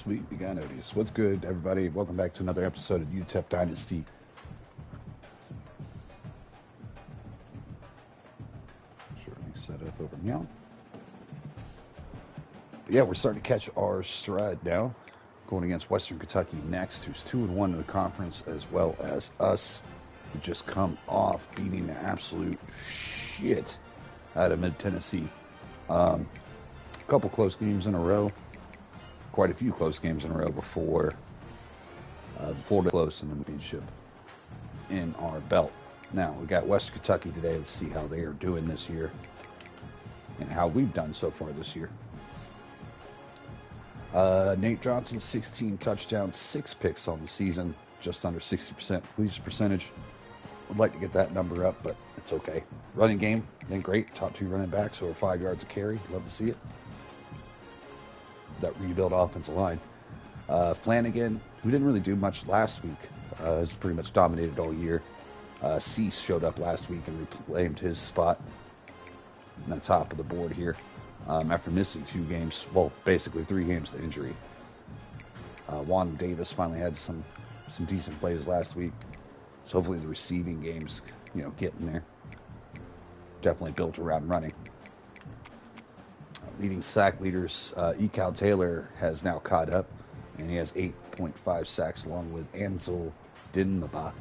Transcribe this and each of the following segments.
Sweet, we got notice. What's good, everybody? Welcome back to another episode of UTEP Dynasty. Sure, let me set up over now. But yeah, we're starting to catch our stride now. Going against Western Kentucky next, who's 2-1 in the conference, as well as us, who just come off beating the absolute shit out of Mid Tennessee. A couple close games in a row. Quite a few close games in a row before the Florida close in the championship in our belt. Now, we got Western Kentucky today. Let's see how they are doing this year and how we've done so far this year. Nate Johnson, 16 touchdowns, 6 picks on the season, just under 60% completion percentage. Would like to get that number up, but it's okay. Running game, been great. Top 2 running backs, over 5 yards a carry. Love to see it. That rebuild offensive line. Flanagan, who didn't really do much last week, has pretty much dominated all year. Cease showed up last week and reclaimed his spot on the top of the board here after missing 2 games, well, basically 3 games to injury. Juan Davis finally had some decent plays last week, so hopefully the receiving games, getting there. Definitely built around running. Leading sack leaders, Ecal Taylor has now caught up, and he has 8.5 sacks along with Ansel Dinmaba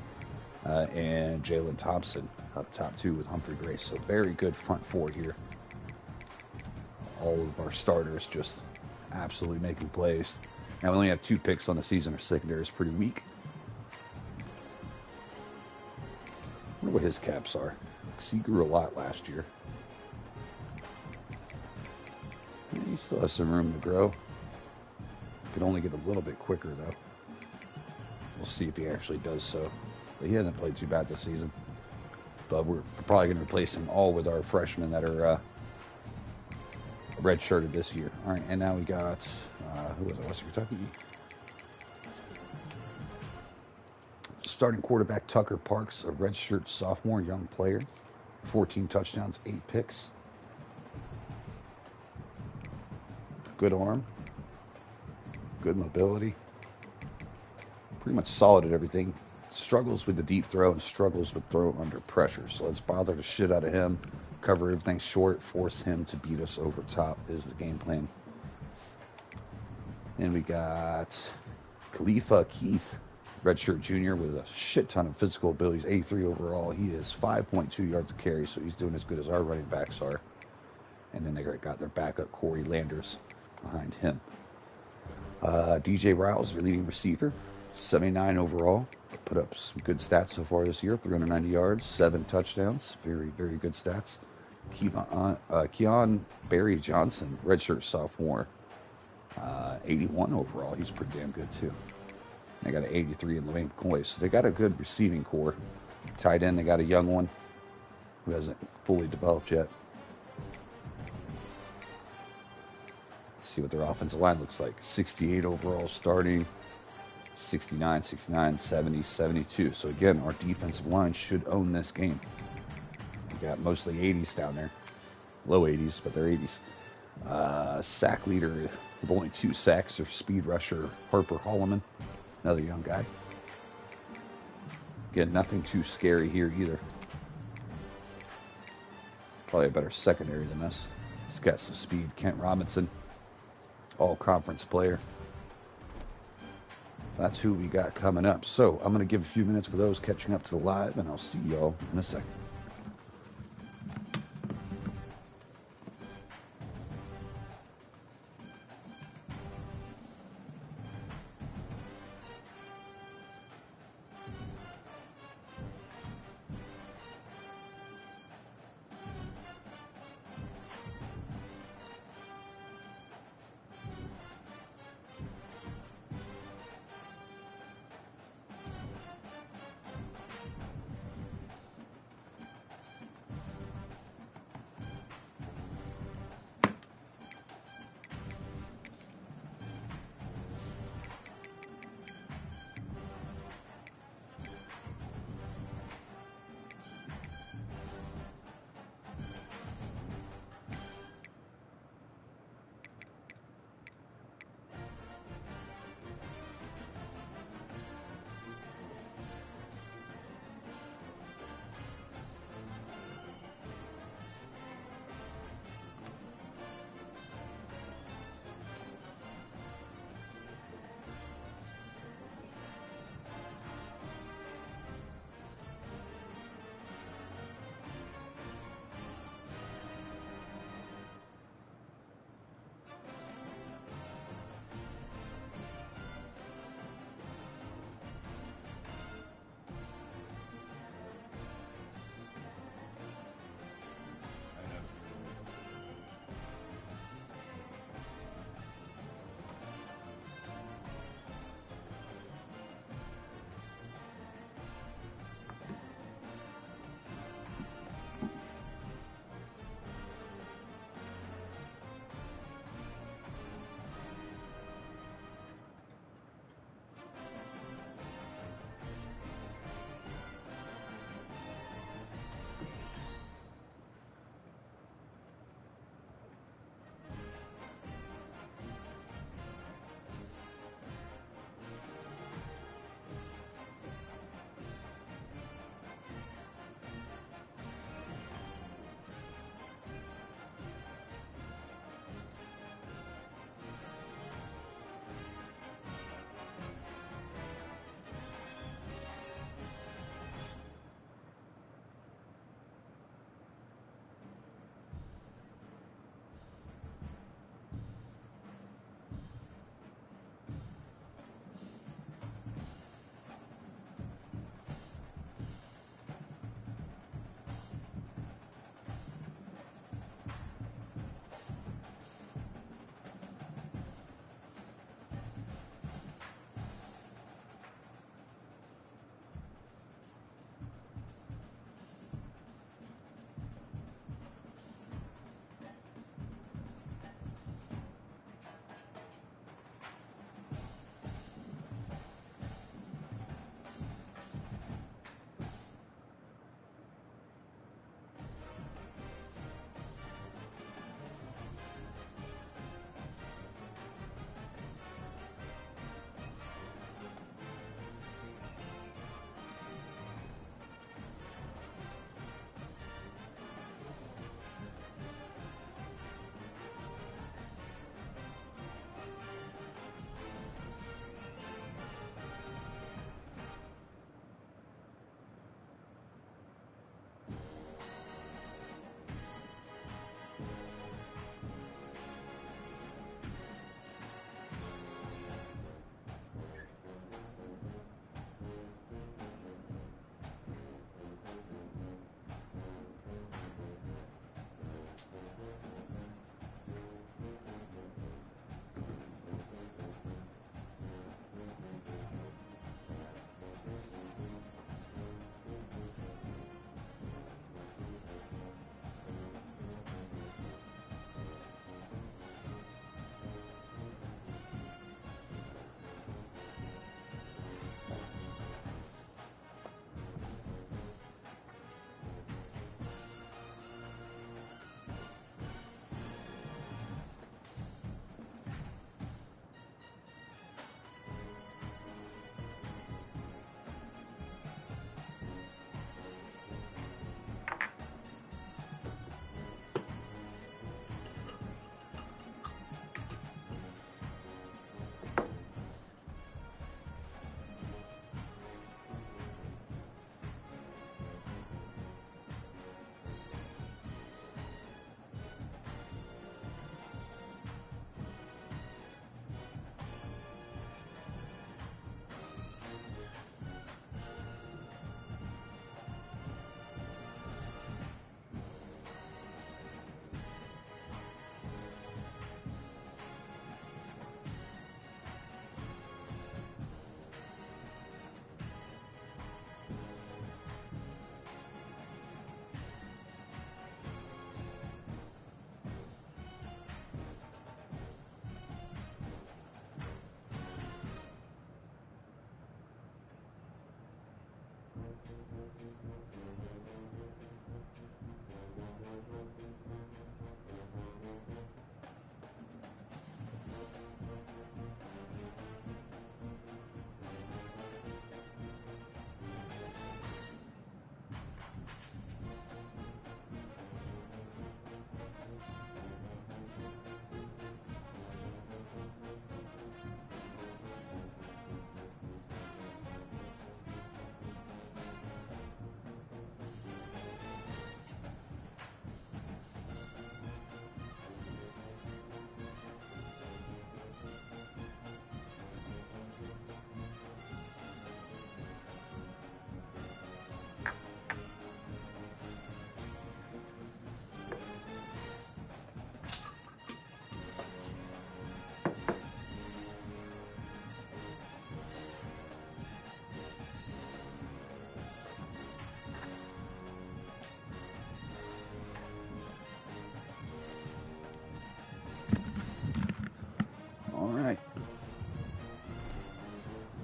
and Jalen Thompson up top 2 with Humphrey Grace. So very good front 4 here. All of our starters just absolutely making plays. Now we only have 2 picks on the season. Our secondary is pretty weak. I wonder what his caps are, because he grew a lot last year. He still has some room to grow. Could only get a little bit quicker, though. We'll see if he actually does so. But he hasn't played too bad this season. But we're probably going to replace him all with our freshmen that are red-shirted this year. All right, and now we got, who was it, Western Kentucky? Starting quarterback Tucker Parks, a redshirt sophomore, young player. 14 touchdowns, 8 picks. Good arm, good mobility, pretty much solid at everything. Struggles with the deep throw and struggles with throw under pressure. So let's bother the shit out of him, cover everything short, force him to beat us over top is the game plan. And we got Khalifa Keith, redshirt junior with a shit ton of physical abilities, 83 overall. He is 5.2 yards a carry, so he's doing as good as our running backs are. And then they got their backup, Corey Landers, behind him. DJ Riles, their leading receiver, 79 overall. Put up some good stats so far this year, 390 yards, 7 touchdowns. Very, very good stats. Keon Barry Johnson, redshirt sophomore, 81 overall. He's pretty damn good, too. They got an 83 in Levine McCoy. So they got a good receiving core. Tight end, they got a young one who hasn't fully developed yet. See what their offensive line looks like. 68 overall starting, 69, 69, 70, 72. So again, our defensive line should own this game. We got mostly 80s down there. Low 80s, but they're 80s. Sack leader with only 2 sacks, or speed rusher Harper Holloman, another young guy. Again, nothing too scary here either. Probably a better secondary than us. He's got some speed. Kent Robinson, all-conference player. That's who we got coming up. So I'm going to give a few minutes for those catching up to the live, and I'll see y'all in a second.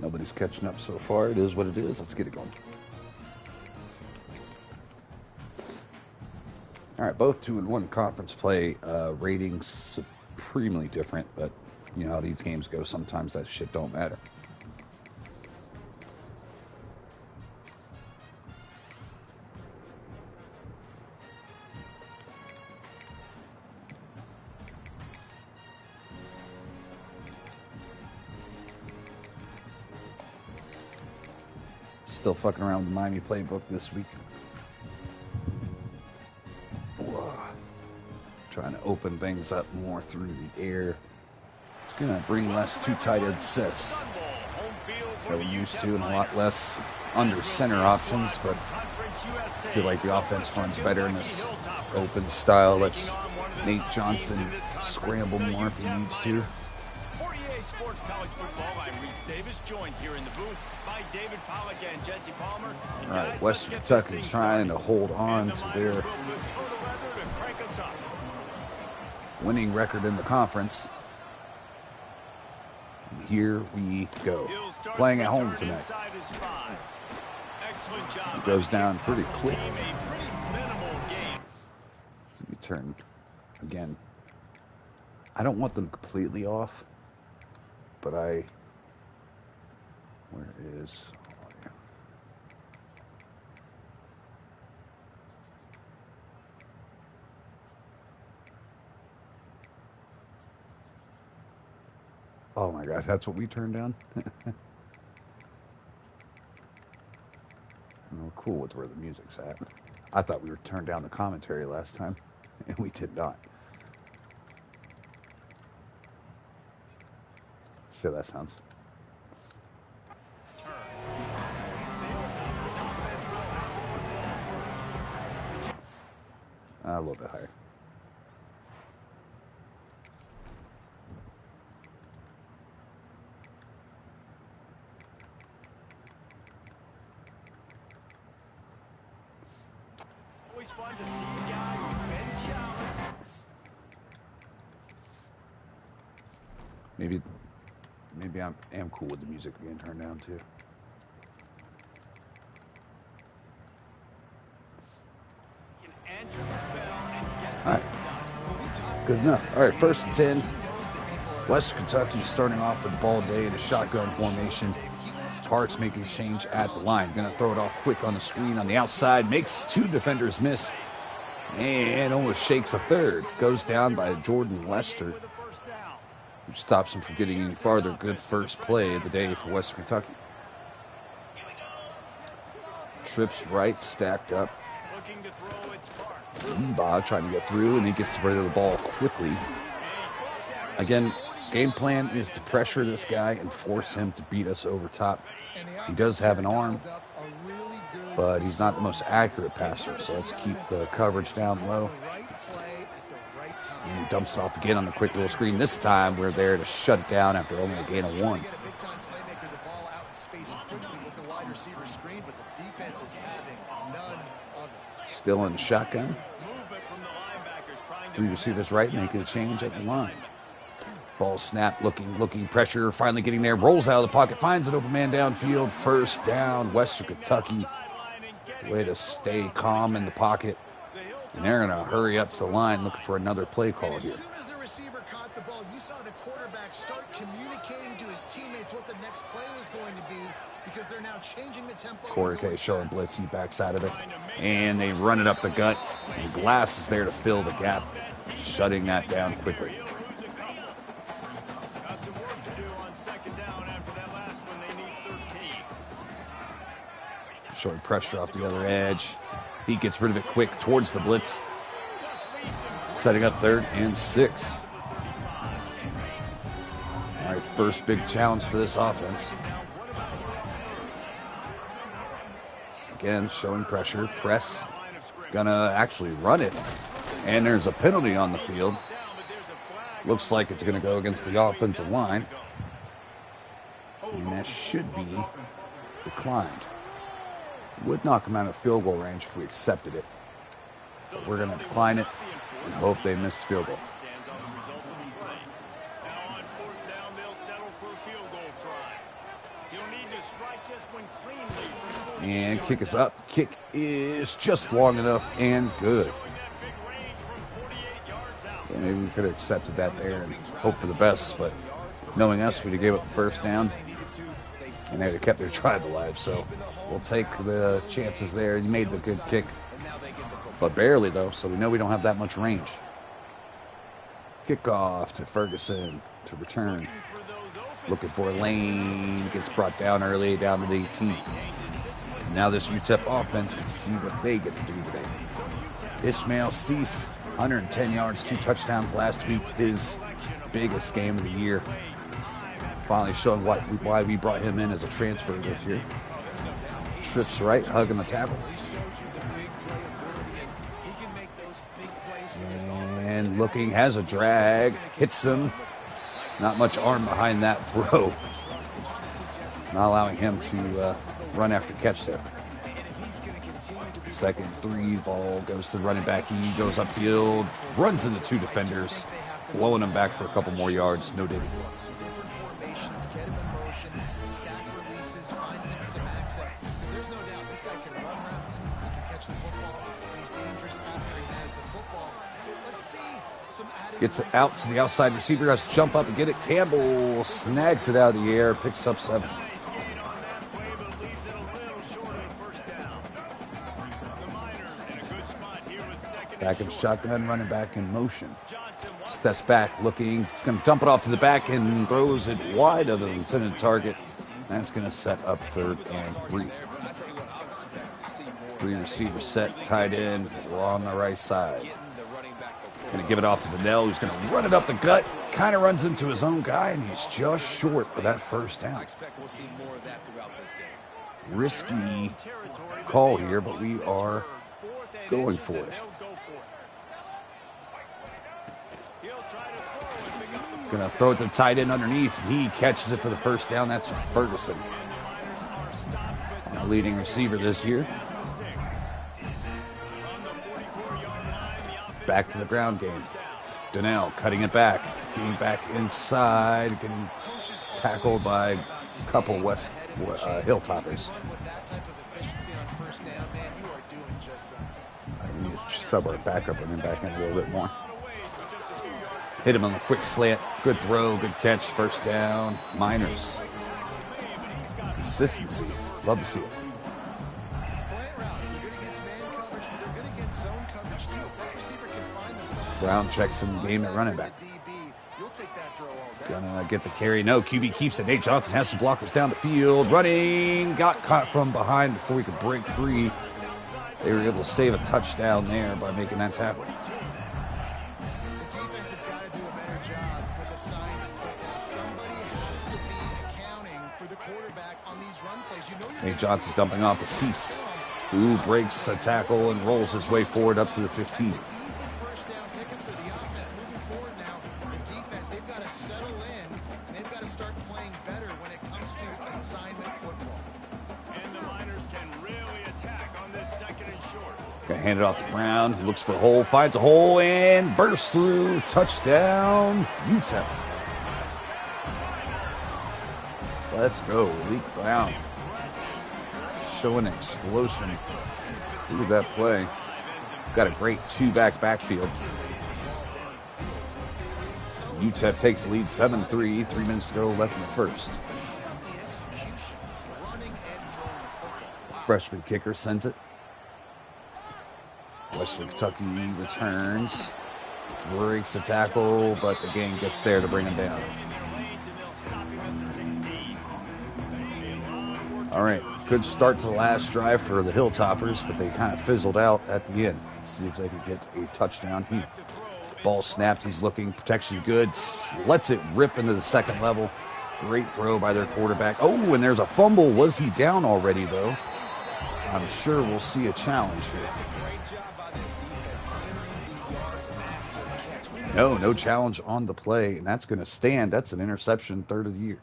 Nobody's catching up so far. It is what it is. Let's get it going. All right, both 2-1 conference play. Ratings supremely different, but you know how these games go. Sometimes that shit don't matter. Still fucking around with the Miami playbook this week. Trying to open things up more through the air. It's going to bring less two tight end sets that we're used to and a lot less under center options, but I feel like the offense runs better in this open style. Lets Nate Johnson scramble more if he needs to. Sports College Football. I'm Reese Davis, joined here in the booth by David Pollack and Jesse Palmer. All right, Western Kentucky trying to hold on to their winning record in the conference. And here we go. Playing at home tonight. It goes down pretty quick. Let me turn again. I don't want them completely off. But where is, oh my God, that's what we turned down? We're cool with where the music's at. I thought we were turned down the commentary last time, and we did not. See how that sounds. A little bit higher. Always fun to see a guy who's been challenged. Maybe I am cool with the music being turned down too. All right, good enough. All right, 1st and 10. Western Kentucky starting off with the ball day in a shotgun formation. Parks making a change at the line. Going to throw it off quick on the screen on the outside. Makes 2 defenders miss. And almost shakes a third. Goes down by Jordan Lester, which stops him from getting any farther. Good first play of the day for Western Kentucky. Trips right, stacked up. Bob trying to get through, and he gets rid of the ball quickly. Again, game plan is to pressure this guy and force him to beat us over top. He does have an arm, but he's not the most accurate passer, so let's keep the coverage down low. And he dumps it off again on the quick little screen. This time we're there to shut it down after only a gain of 1. Still in the shotgun. 3 receivers right, making a change at the line. Ball snap, looking, pressure, finally getting there. Rolls out of the pocket, finds an open man downfield. First down, Western Kentucky. Way to stay calm in the pocket. And they're going to hurry up to the line looking for another play call here. As soon as the receiver caught the ball, you saw the quarterback start communicating to his teammates what the next play was going to be, because they're now changing the tempo. Corey K showing blitz, he backs out of it. And they run it up the gut. And Glass is there to fill the gap, shutting that down quickly. Showing pressure off the other edge. He gets rid of it quick towards the blitz. Setting up 3rd and 6. All right, first big challenge for this offense. Again, showing pressure. Press. Gonna actually run it. And there's a penalty on the field. Looks like it's gonna go against the offensive line. And that should be declined. Would knock him out of field goal range if we accepted it. But we're going to decline it and hope they miss the field goal. And kick is up. Kick is just long enough and good. Yeah, maybe we could have accepted that there and hoped for the best, but knowing us, we'd have gave up the first down, and they'd have kept their drive alive. So we'll take the chances there. You made the good kick, but barely, though, so we know we don't have that much range. Kickoff to Ferguson to return. Looking for a lane. Gets brought down early, down to the 18. Now this UTEP offense can see what they get to do today. Ishmael Cease, 110 yards, 2 touchdowns last week. His biggest game of the year. Finally showing why we brought him in as a transfer this year. Trips right, hugging the tackle. And looking, has a drag, hits him. Not much arm behind that throw. Not allowing him to run after catch there. Second 3, ball goes to the running back. He goes upfield, runs into 2 defenders, blowing him back for a couple more yards. No dig. Gets it out to the outside receiver, has to jump up and get it. Campbell snags it out of the air, picks up 7. Back in shotgun, running back in motion. Steps back, looking, he's going to dump it off to the back and throws it wide of the intended target. That's going to set up 3rd and 3. 3 receivers set, tight end, we're on the right side. Going to give it off to Donnell, who's going to run it up the gut. Kind of runs into his own guy, and he's just short for that first down. Risky call here, but we are going for it. Going to throw it to the tight end underneath. He catches it for the first down. That's Ferguson, our leading receiver this year. Back to the ground game. Donnell cutting it back. Getting back inside. Getting tackled by a couple Hilltoppers. I need to sub our backup and then back in a little bit more. Hit him on the quick slant. Good throw. Good catch. First down. Miners. Consistency. Love to see it. Brown checks in the game at running back. Gonna get the carry. No, QB keeps it. Nate Johnson has some blockers down the field. Running. Got caught from behind before he could break free. They were able to save a touchdown there by making that tackle. The defense has got to do a better job with assignment football. Somebody has to be accounting for the quarterback on these run plays. Nate Johnson dumping off to Cease, who breaks a tackle and rolls his way forward up to the 15. Gonna hand it off to Brown. Looks for a hole, finds a hole, and bursts through. Touchdown, UTEP. Let's go, Leak Brown. Showing explosion. Look at that play. Got a great 2-back backfield. UTEP takes the lead 7-3. 3 minutes to go left in the first. Freshman kicker sends it. Western Kentucky returns, breaks the tackle, but the gang gets there to bring him down. All right, good start to the last drive for the Hilltoppers, but they kind of fizzled out at the end. Let's see if they can get a touchdown. Ball snapped, he's looking, protection good, lets it rip into the second level. Great throw by their quarterback. Oh, and there's a fumble. Was he down already, though? I'm sure we'll see a challenge here. No challenge on the play, and that's going to stand. That's an interception, 3rd of the year.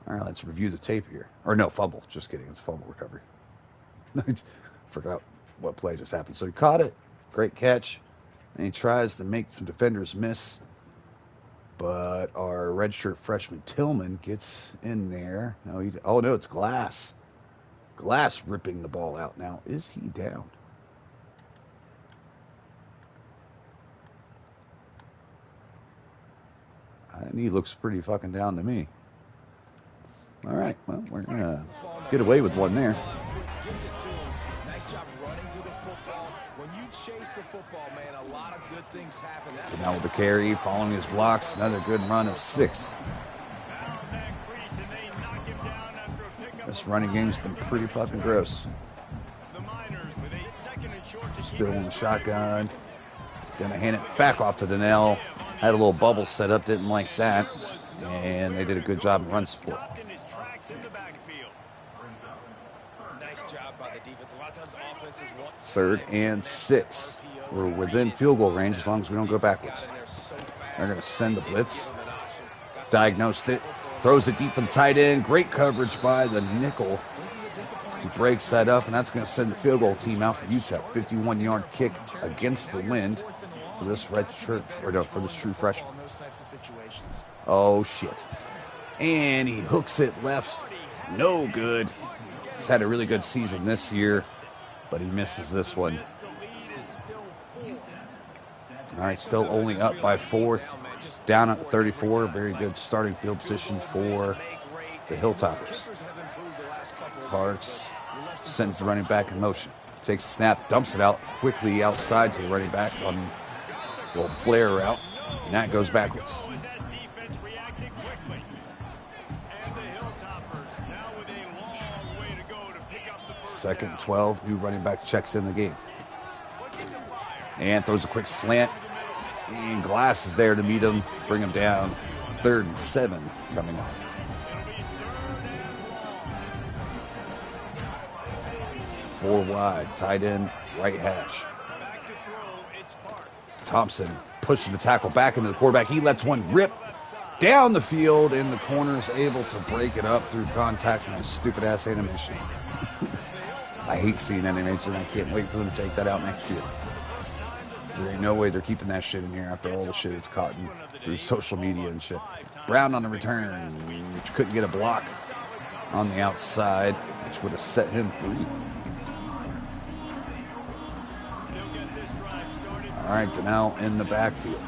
All right, let's review the tape here. Or no, fumble. Just kidding. It's fumble recovery. I forgot what play just happened. So he caught it. Great catch. And he tries to make some defenders miss. But our redshirt freshman Tillman gets in there. No, it's Glass. Glass ripping the ball out now. Is he down? And he looks pretty fucking down to me. All right, well, we're going to get away with one there. Nice job running to the football. When you chase the football, man, a lot of good things happen. So now with the carry, following his blocks, another good run of 6. This running game's been pretty fucking gross. Still in the shotgun. Gonna hand it back off to Donnell. Had a little bubble set up, didn't like that. And they did a good job in run support. Nice job by the defense. A lot of times offenses want 3rd and 6. We're within field goal range as long as we don't go backwards. They're gonna send the blitz. Diagnosed it. Throws it deep in the tight end. Great coverage by the nickel. He breaks that up, and that's going to send the field goal team out for UTEP. 51-yard kick against the wind for this for this true freshman. Oh shit! And he hooks it left. No good. He's had a really good season this year, but he misses this one. All right, still only up by 4th. Down at 34. Very good starting field position for the Hilltoppers. Parks sends the running back in motion. Takes a snap, dumps it out quickly outside to the running back on a little flare route. And that goes backwards. Second 12. New running back checks in the game. And throws a quick slant. And Glass is there to meet him, bring him down. 3rd and 7 coming up. Four wide, tight end, right hash. Thompson pushing the tackle back into the quarterback. He lets one rip down the field, and the corner is able to break it up through contact with this stupid-ass animation. I hate seeing animation. I can't wait for them to take that out next year. There ain't no way they're keeping that shit in here after all the shit it's caught in through social media and shit. Brown on the return, which couldn't get a block on the outside, which would have set him free. All right, Donnell in the backfield.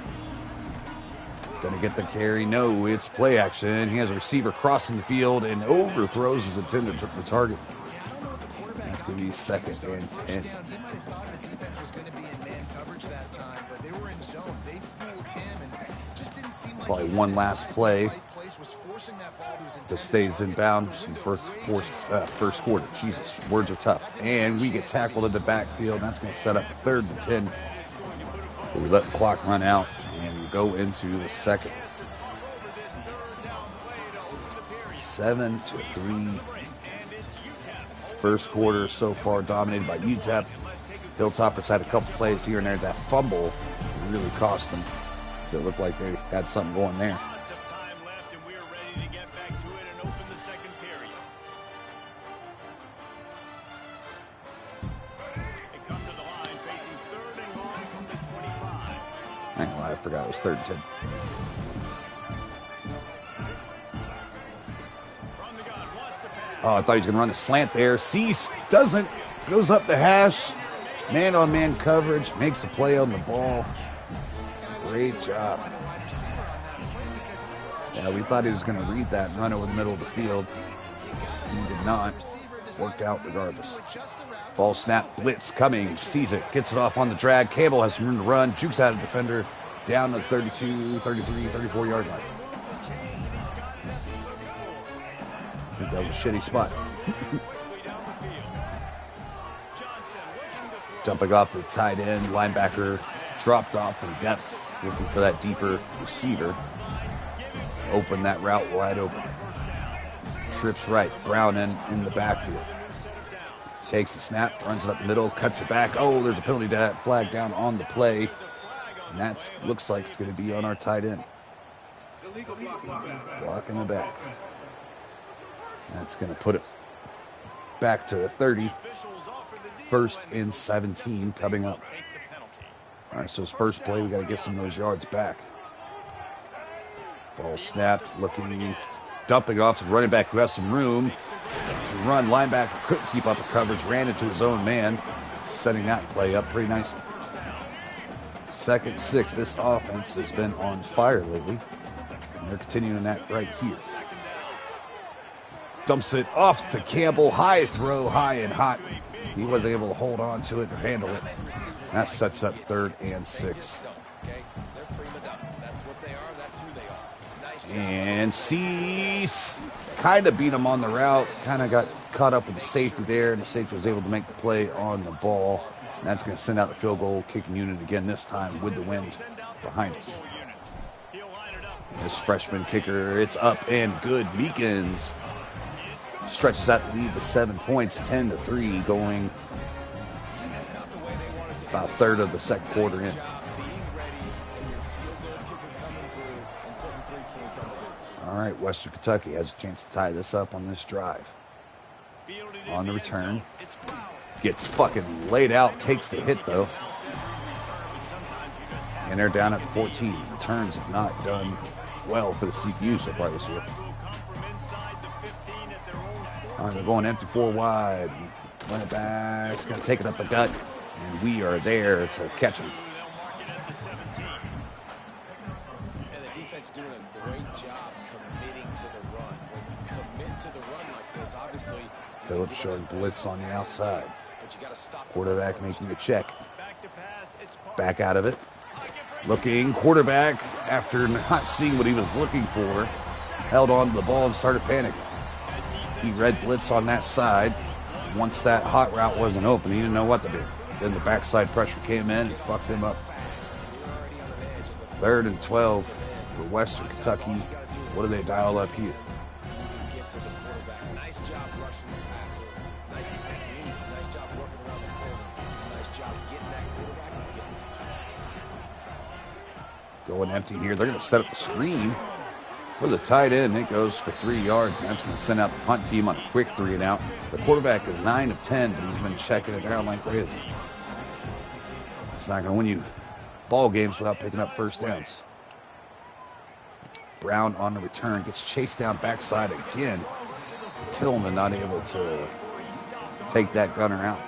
Gonna get the carry. No, it's play action. He has a receiver crossing the field and overthrows his intended target. That's gonna be 2nd and 10. Probably one last play that stays in bounds in first quarter. Jesus, words are tough. And we get tackled in the backfield. And that's going to set up 3rd and 10. We let the clock run out and we go into the second. 7-3. First quarter so far dominated by UTEP. Hilltoppers had a couple plays here and there. That fumble really cost them. So it looked like they had something going there. I forgot it was 3rd and 10. Oh, I thought he was going to run a slant there. Cease doesn't. Goes up the hash. Man-on-man coverage. Makes a play on the ball. Great job. Yeah, we thought he was going to read that and run over the middle of the field. He did not. Worked out regardless. Ball snap, blitz coming. Sees it. Gets it off on the drag. Campbell has some room to run. Jukes out a defender. Down to 32, 33, 34-yard line. I think that was a shitty spot. Jumping off to the tight end. Linebacker dropped off in depth. Looking for that deeper receiver. Open that route wide open. Trips right. Brown in the backfield. Takes the snap. Runs it up the middle. Cuts it back. Oh, there's a penalty flag down on the play. And that looks like it's going to be on our tight end. Blocking the back. That's going to put it back to the 30. 1st and 17 coming up. All right, so his first play, we got to get some of those yards back. Ball snapped, looking, dumping off to the running back who has some room. to run. Linebacker couldn't keep up the coverage, ran into his own man, setting that play up pretty nicely. 2nd 6. This offense has been on fire lately, and they're continuing that right here. Dumps it off to Campbell. High throw, high and hot. He wasn't able to hold on to it or handle it. That sets up 3rd and 6. And Cease kind of beat him on the route. Kind of got caught up with the safety there, and the safety was able to make the play on the ball. And that's going to send out the field goal kicking unit again, this time with the wind behind us. This freshman kicker, it's up and good. Meekins stretches that lead to 7 points, 10-3, going about a third of the second quarter in. All right, Western Kentucky has a chance to tie this up on this drive. On the return, gets fucking laid out, takes the hit though. And they're down at 14. Returns have not done well for the CPU so far this year. All right, they're going empty 4 wide. Run it back. It's going to take it up the gut. And we are there to catch him. And the defense doing a great job committing to the run. When you commit to the run like this, obviously... Phillips showing blitz on the outside. Quarterback making a check. Back out of it. Looking. Quarterback, after not seeing what he was looking for, held on to the ball and started panicking. He read blitz on that side. Once that hot route wasn't open, he didn't know what to do. Then the backside pressure came in and fucked him up. 3rd and 12 for Western Kentucky. What do they dial up here? Going empty here. They're going to set up the screen for the tight end. It goes for 3 yards, and that's going to send out the punt team on a quick 3 and out. The quarterback is 9 of 10, but he's been checking it down like crazy. It's not going to win you ball games without picking up first downs. Brown on the return gets chased down backside again. Tillman not able to take that gunner out.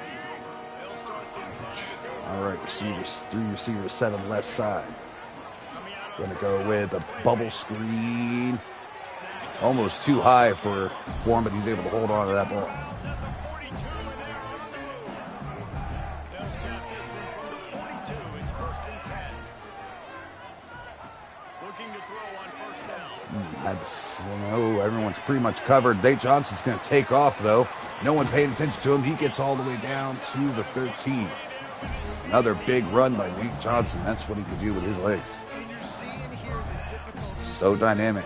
All right, receivers, 3 receivers set on the left side. Going to go with a bubble screen. Almost too high for him, but he's able to hold on to that ball. Everyone's pretty much covered. Nate Johnson's going to take off, though. No one paying attention to him. He gets all the way down to the 13. Another big run by Nate Johnson. That's what he can do with his legs. So dynamic.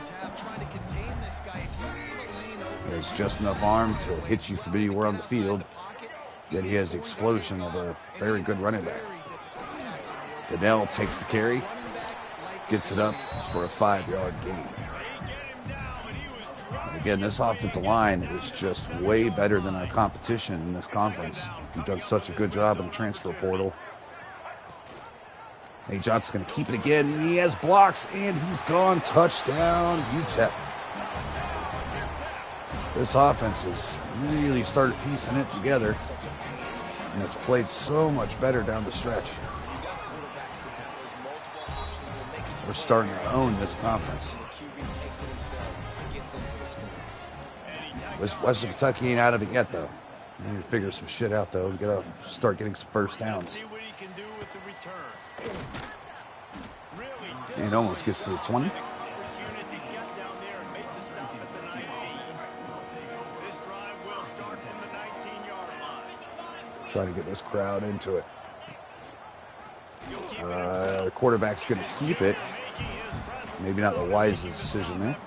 He has just enough arm to hit you from anywhere on the field. Yet he has the explosion of a very good running back. Donnell takes the carry. Gets it up for a 5-yard gain. And again, this offensive line is just way better than our competition in this conference. We've done such a good job in the transfer portal. Nate Johnson's going to keep it again. He has blocks, and he's gone. Touchdown, UTEP. This offense has really started piecing it together, and it's played so much better down the stretch. We're starting to own this conference. Western Kentucky ain't out of it yet, though. We need to figure some shit out, though. We got to start getting some first downs. And almost gets to the 20. Try to get this crowd into it. The quarterback's going to keep it. Maybe not the wisest decision there.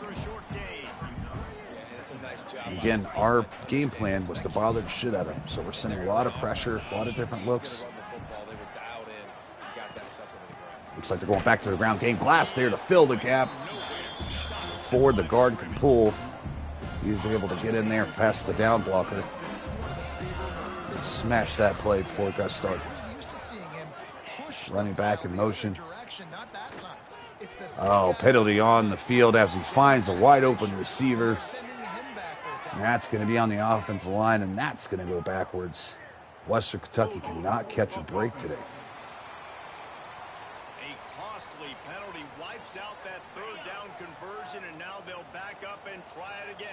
Again, our game plan was to bother the shit out of him. So we're sending a lot of pressure, a lot of different looks. Looks like they're going back to the ground game. Glass there to fill the gap. Ford, the guard, can pull. He's able to get in there past the down blocker. Smash that play before it got started. Running back in motion. Oh, penalty on the field as he finds a wide open receiver. That's going to be on the offensive line, and that's going to go backwards. Western Kentucky cannot catch a break today. A costly penalty wipes out that third down conversion, and now they'll back up and try it again.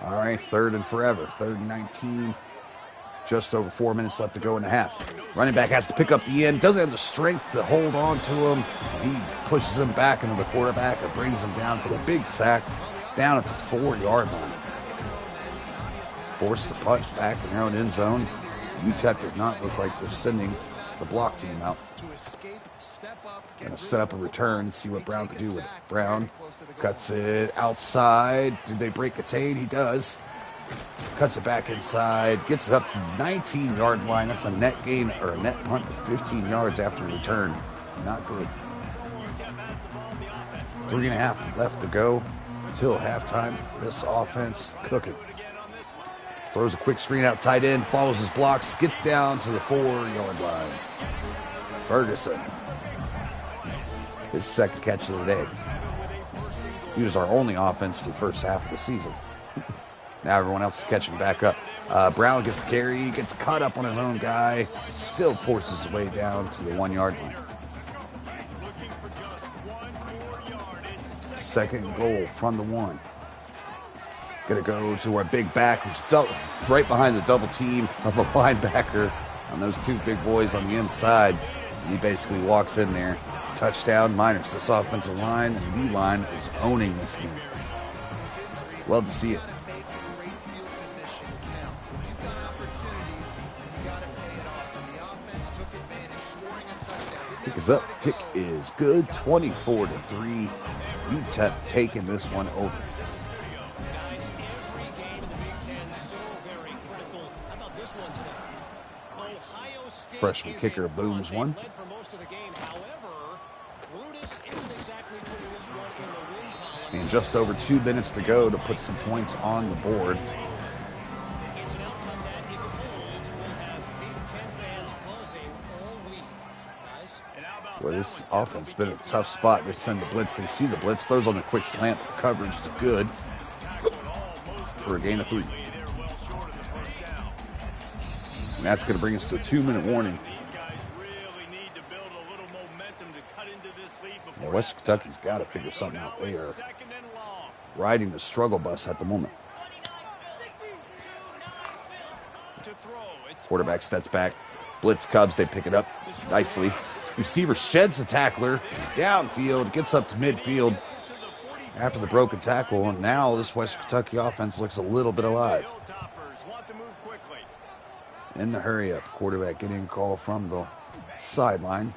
All right, third and forever. 3rd and 19. Just over 4 minutes left to go in the half. Running back has to pick up the end. Doesn't have the strength to hold on to him. He pushes him back into the quarterback and brings him down for the big sack down at the 4-yard line. Forced the punt back to their own end zone. UTEP does not look like they're sending the block team out. Going to set up a return, see what Brown can do with it. Brown cuts it outside. Did they break a chain? He does. Cuts it back inside, gets it up to the 19-yard line. That's a net gain, or a net punt of 15 yards after return. Not good. 3.5 left to go until halftime. This offense cooking. Throws a quick screen out tight end, follows his blocks, gets down to the 4-yard line. Ferguson. His second catch of the day. He was our only offense for the first half of the season. Now everyone else is catching back up. Brown gets the carry, gets cut up on his own guy, still forces his way down to the 1-yard line. Second goal from the 1. Gonna go to our big back, who's right behind the double team of a linebacker on those two big boys on the inside. He basically walks in there. Touchdown, Miners. This offensive line and D-line is owning this game. Love to see it. Kick is up. Kick is good. 24-3. UTEP taking this one over. Guys, every game in the Big Ten so very critical. How about this one today? Ohio State Freshman kicker booms one. led for most of the game. However, Brutus isn't exactly putting this one in the win column. And just over 2 minutes to go to put some points on the board. It's an outcome that, if it holds, will have Big Ten fans buzzing all week. Guys, Well, this offense has been a tough spot. They send the blitz. They see the blitz. Throws on a quick slant. The coverage is good for a gain of 3. And that's going to bring us to a 2-minute warning. Well, West Kentucky's got to figure something out. They are riding the struggle bus at the moment. Quarterback steps back. Blitz Cubs. They pick it up nicely. Receiver sheds the tackler. Downfield. Gets up to midfield after the broken tackle. And now this West Kentucky offense looks a little bit alive. In the hurry up. Quarterback getting a call from the sideline.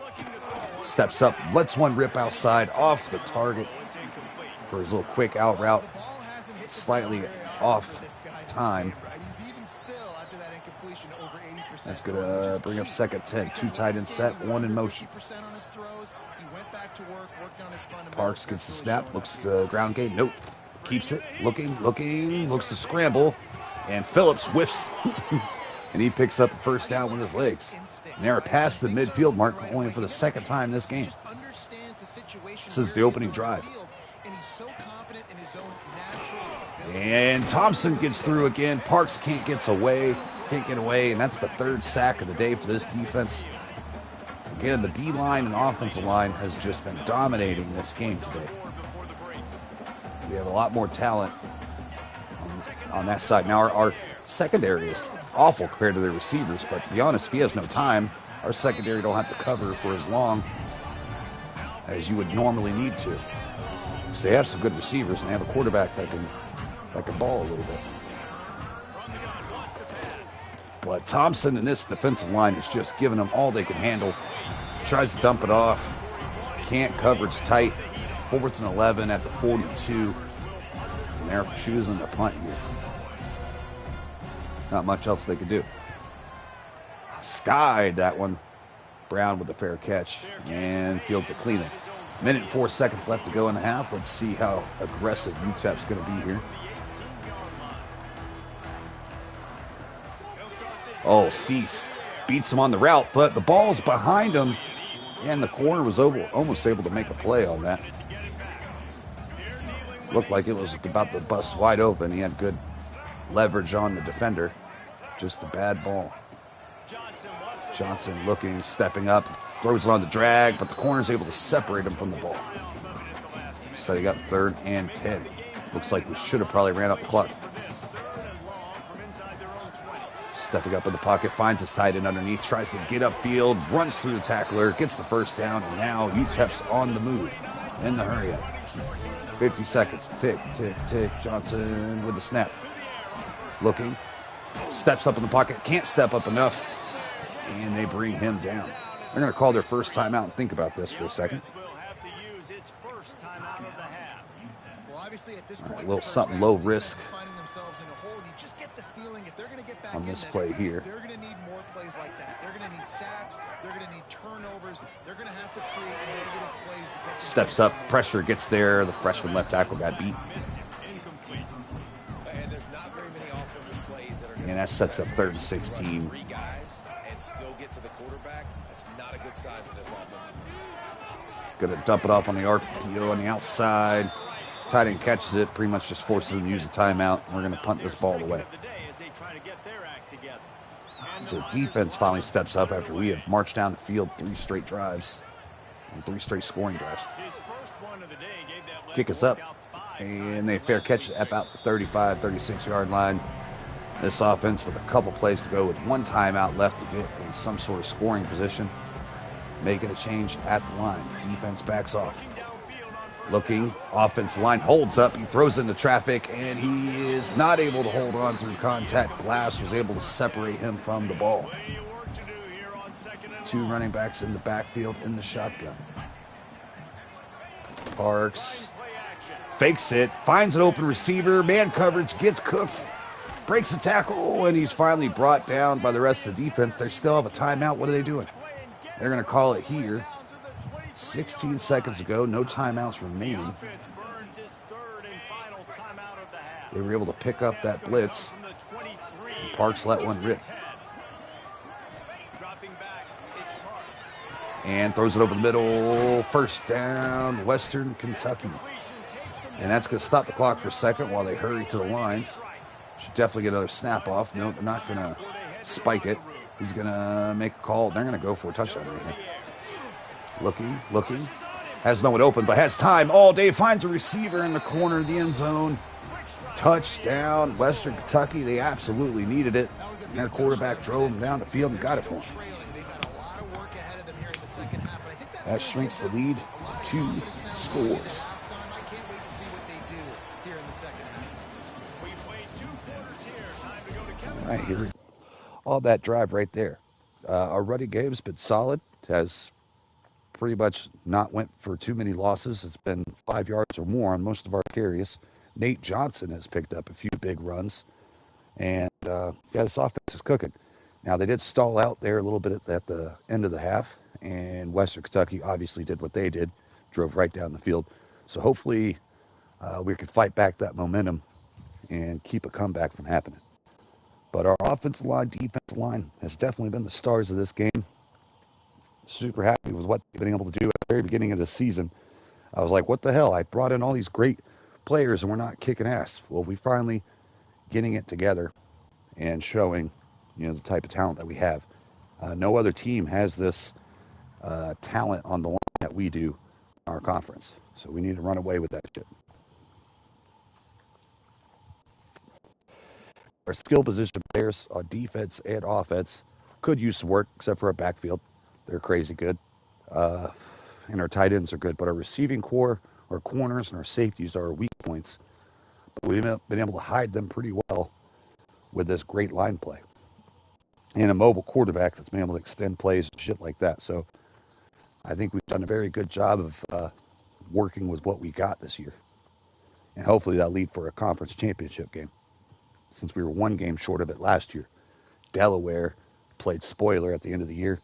Steps up. Lets one rip outside off the target for his little quick out route. Slightly off time. That's going to bring up second 10. 2 tight end set, 1 in motion. Parks gets the snap, looks to ground game. Nope. Keeps it. Looking, looks to scramble. And Phillips whiffs. And he picks up a first down with his legs. And they're past the midfield mark only for the second time this game since the opening drive. And Thompson gets through again. Parks can't get away, and that's the 3rd sack of the day for this defense. Again, the D-line and offensive line has just been dominating this game today. We have a lot more talent on that side. Now, our secondary is awful compared to their receivers, but to be honest, if he has no time, our secondary don't have to cover for as long as you would normally need to. So they have some good receivers, and they have a quarterback that can ball a little bit. But Thompson and this defensive line is just giving them all they can handle. Tries to dump it off. Can't cover. It's tight. 4th and 11 at the 42. And they're choosing to punt here. Not much else they could do. Skied that one. Brown with the fair catch. And fields a cleanup. 1 minute and 4 seconds left to go in the half. Let's see how aggressive UTEP's going to be here. Oh, Cease beats him on the route, but the ball's behind him, and the corner was almost able to make a play on that. Looked like it was about to bust wide open. He had good leverage on the defender. Just a bad ball. Johnson looking, stepping up, throws it on the drag, but the corner's able to separate him from the ball. Setting up 3rd and 10. Looks like we should have probably ran up the clock. Stepping up in the pocket, finds his tight end underneath, tries to get upfield, runs through the tackler, gets the first down, and now UTEP's on the move in the hurry up. 50 seconds. Tick, tick, tick. Johnson with the snap. Looking. Steps up in the pocket. Can't step up enough. And they bring him down. They're going to call their first timeout and think about this for a second. Right, a little something low risk on this play here. They're going to need more plays like that. They're going to need sacks. They're going to need turnovers. They're going to have to create negative plays. Steps up, pressure gets there. The freshman left tackle got beat. And that sets up 3rd and 16. Going to dump it off on the RPO on the outside. Tight end catches it, pretty much just forces them to use a timeout. We're going to punt this ball away. So defense finally steps up after we have marched down the field 3 straight drives and 3 straight scoring drives. Kick us up, and they fair catch it at about the 35, 36-yard line. This offense with a couple plays to go with 1 timeout left to get in some sort of scoring position. Making a change at the line. Defense backs off. Looking, offensive line holds up. He throws into traffic, and he is not able to hold on through contact. Glass was able to separate him from the ball. 2 running backs in the backfield in the shotgun. Parks fakes it, finds an open receiver. Man coverage, gets cooked, breaks the tackle, and he's finally brought down by the rest of the defense. They still have a timeout. What are they doing? They're going to call it here. 16 seconds ago, no timeouts remaining. They were able to pick up that blitz. And Parks let one rip. And throws it over the middle. First down, Western Kentucky. And that's going to stop the clock for a second while they hurry to the line. Should definitely get another snap off. No, they're not going to spike it. He's going to make a call. They're going to go for a touchdown right here. Looking. Has no one open, but has time all day. Finds a receiver in the corner of the end zone. Touchdown, Western Kentucky. They absolutely needed it. And their quarterback drove them down the field and got it for them. That shrinks the lead to 2 scores. All right, here. All that drive right there. Our running game's been solid. Has pretty much not went for too many losses. It's been 5 yards or more on most of our carries. Nate Johnson has picked up a few big runs. And, this offense is cooking. Now, they did stall out there a little bit at the end of the half. And Western Kentucky obviously did what they did. Drove right down the field. So hopefully we can fight back that momentum and keep a comeback from happening. But our offensive line, defensive line has definitely been the stars of this game. Super happy with what they've been able to do at the very beginning of the season. I was like, what the hell? I brought in all these great players and we're not kicking ass. Well, we finally getting it together and showing, the type of talent that we have. No other team has this talent on the line that we do in our conference. So we need to run away with that shit. Our skill position players on defense and offense could use some work, except for our backfield. They're crazy good. And our tight ends are good. But our receiving core, our corners, and our safeties are our weak points. But we've been able to hide them pretty well with this great line play. And a mobile quarterback that's been able to extend plays and shit like that. So I think we've done a very good job of working with what we got this year. And hopefully that'll lead for a conference championship game. Since we were 1 game short of it last year. Delaware played spoiler at the end of the year.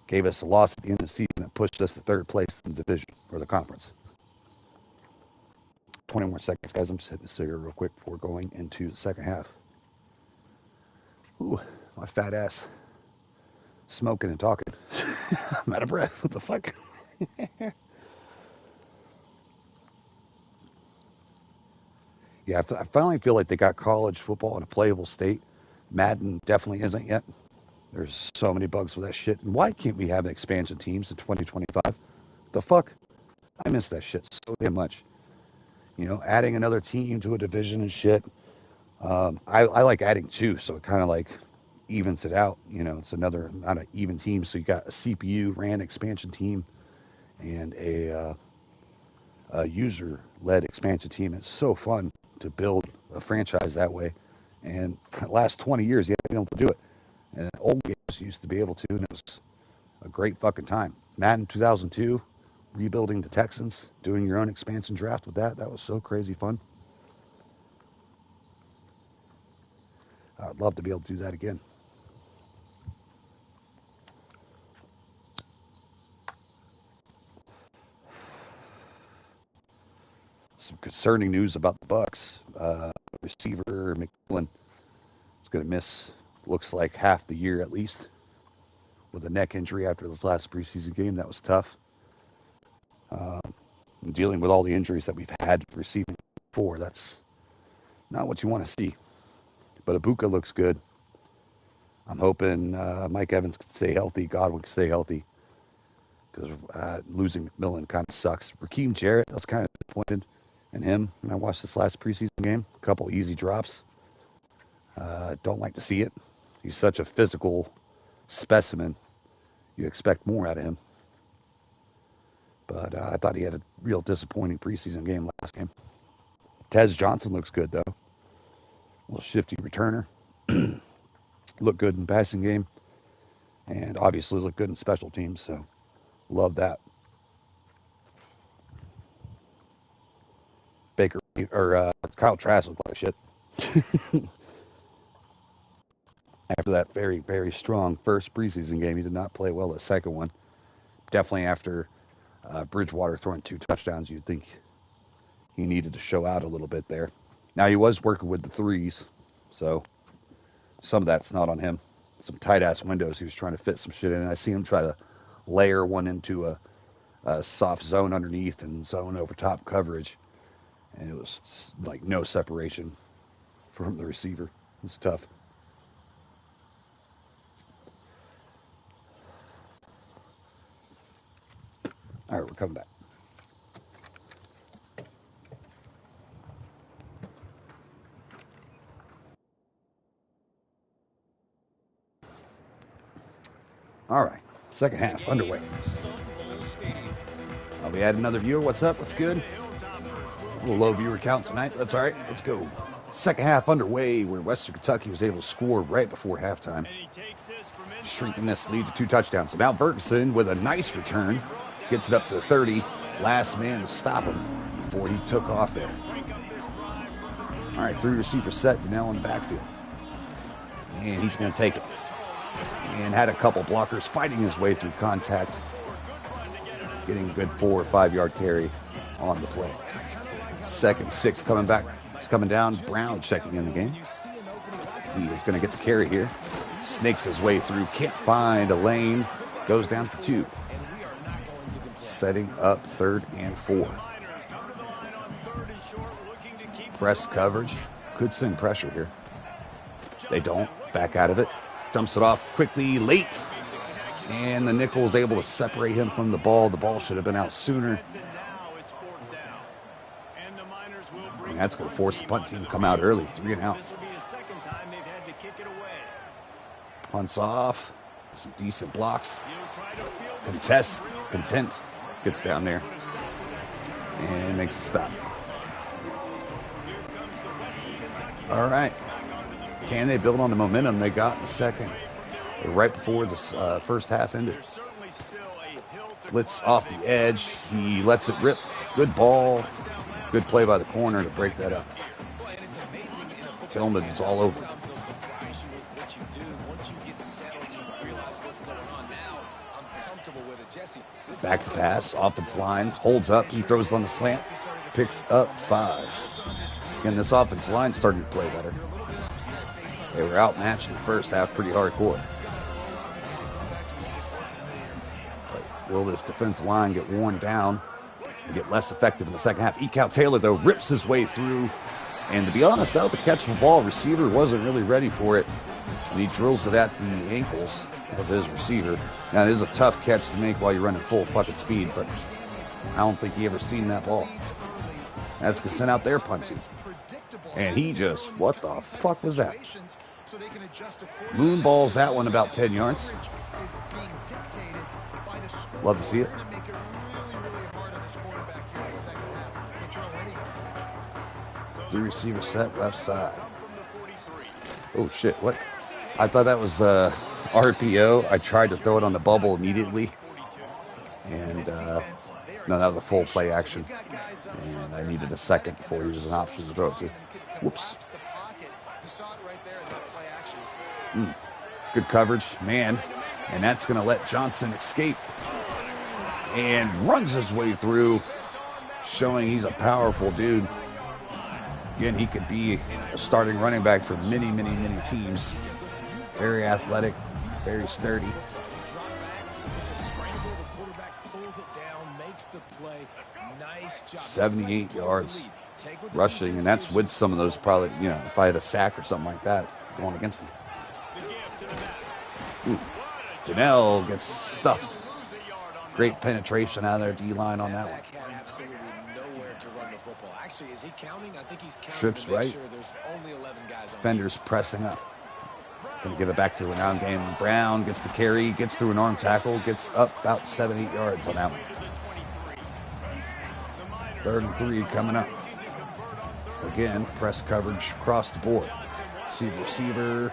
Gave us a loss at the end of the season and pushed us to 3rd place in the division or the conference. 20 more seconds, guys. I'm just hitting this cigarette real quick before going into the second half. Ooh, my fat ass. Smoking and talking. I'm out of breath. What the fuck? Yeah, I finally feel like they got college football in a playable state. Madden definitely isn't yet. There's so many bugs with that shit. And why can't we have an expansion teams in 2025? The fuck? I miss that shit so damn much. You know, adding another team to a division and shit. I like adding two, so it kind of like evens it out. You know, it's another not an even team. So you got a CPU ran expansion team and a user-led expansion team. It's so fun to build a franchise that way. And the last 20 years, you haven't been able to do it. And old games used to be able to, and it was a great fucking time. Madden 2002, rebuilding the Texans, doing your own expansion draft with that. That was so crazy fun. I'd love to be able to do that again. Some concerning news about the Bucks. Receiver McMillan is going to miss, looks like, half the year at least, with a neck injury after this last preseason game. That was tough. Dealing with all the injuries that we've had receiving before, that's not what you want to see. But Ibuka looks good. I'm hoping Mike Evans can stay healthy, Godwin can stay healthy, because losing McMillan kind of sucks. Raheem Jarrett, I was kind of disappointed in him when I watched this last preseason game. A couple easy drops. Don't like to see it. He's such a physical specimen. You expect more out of him. But I thought he had a real disappointing preseason game last game. Tez Johnson looks good, though. A little shifty returner. Looked good in passing game. And obviously looked good in special teams, so love that. Baker, or Kyle Trask looked like shit. After that very, very strong first preseason game, he did not play well the second one. Definitely after Bridgewater throwing 2 touchdowns, you'd think he needed to show out a little bit there. Now, he was working with the threes, so some of that's not on him. Some tight-ass windows he was trying to fit some shit in. I see him try to layer one into a soft zone underneath and zone over top coverage, and it was like no separation from the receiver. It's tough. All right, we're coming back. All right, second half underway. We had another viewer. What's up? What's good? A little low viewer count tonight. That's all right. Let's go. Second half underway, where Western Kentucky was able to score right before halftime, shrinking this lead to 2 touchdowns. So now Ferguson, with a nice return, gets it up to the 30. Last man to stop him before he took off there. All right, 3 receiver set. Now in the backfield. And he's going to take it. And had a couple blockers fighting his way through contact, getting a good 4 or 5 yard carry on the play. 2nd 6 coming back. It's coming down. Brown checking in the game. He is going to get the carry here. Snakes his way through. Can't find a lane. Goes down for 2. Setting up 3rd and 4. Press coverage. Could send pressure here. They don't. Back out of it. Dumps it off quickly late. And the nickel is able to separate him from the ball. The ball should have been out sooner. And that's going to force the punt team to come out early. 3 and out. Punts off. Some decent blocks. Content gets down there and makes a stop. All right. Can they build on the momentum they got in the second? Right before this first half ended. Blitz off the edge. He lets it rip. Good ball. Good play by the corner to break that up. Tillman is all over. Back to pass. Offensive line holds up. He throws on the slant. Picks up 5. Again, this offensive line starting to play better. They were outmatched in the first half pretty hardcore. But will this defensive line get worn down and get less effective in the second half? Ecal Taylor, though, rips his way through And to be honest, that was a catchable ball. Receiver wasn't really ready for it. And he drills it at the ankles of his receiver. Now, it is a tough catch to make while you're running full fucking speed, but I don't think he ever seen that ball. That's sent out there punching. And he just, what the fuck was that? Moonballs that one about 10 yards. Love to see it. Three receiver set left side. Oh shit, what? I thought that was RPO. I tried to throw it on the bubble immediately. And no, that was a full play action. And I needed a second before he was an option to throw it to. Whoops. Good coverage, man. And that's going to let Johnson escape. And runs his way through, showing he's a powerful dude. Again, he could be a starting running back for many, many, many teams. Very athletic, very sturdy. 78 yards rushing, and that's with some of those probably, you know, if I had a sack or something like that going against him. Janelle gets stuffed. Great penetration out of their D-line on that one. Trips right. Defenders pressing up. Going to give it back to the ground game. Brown gets the carry, gets through an arm tackle, gets up about 7-8 yards on that one. 3rd and 3 coming up. Again, press coverage across the board. See the receiver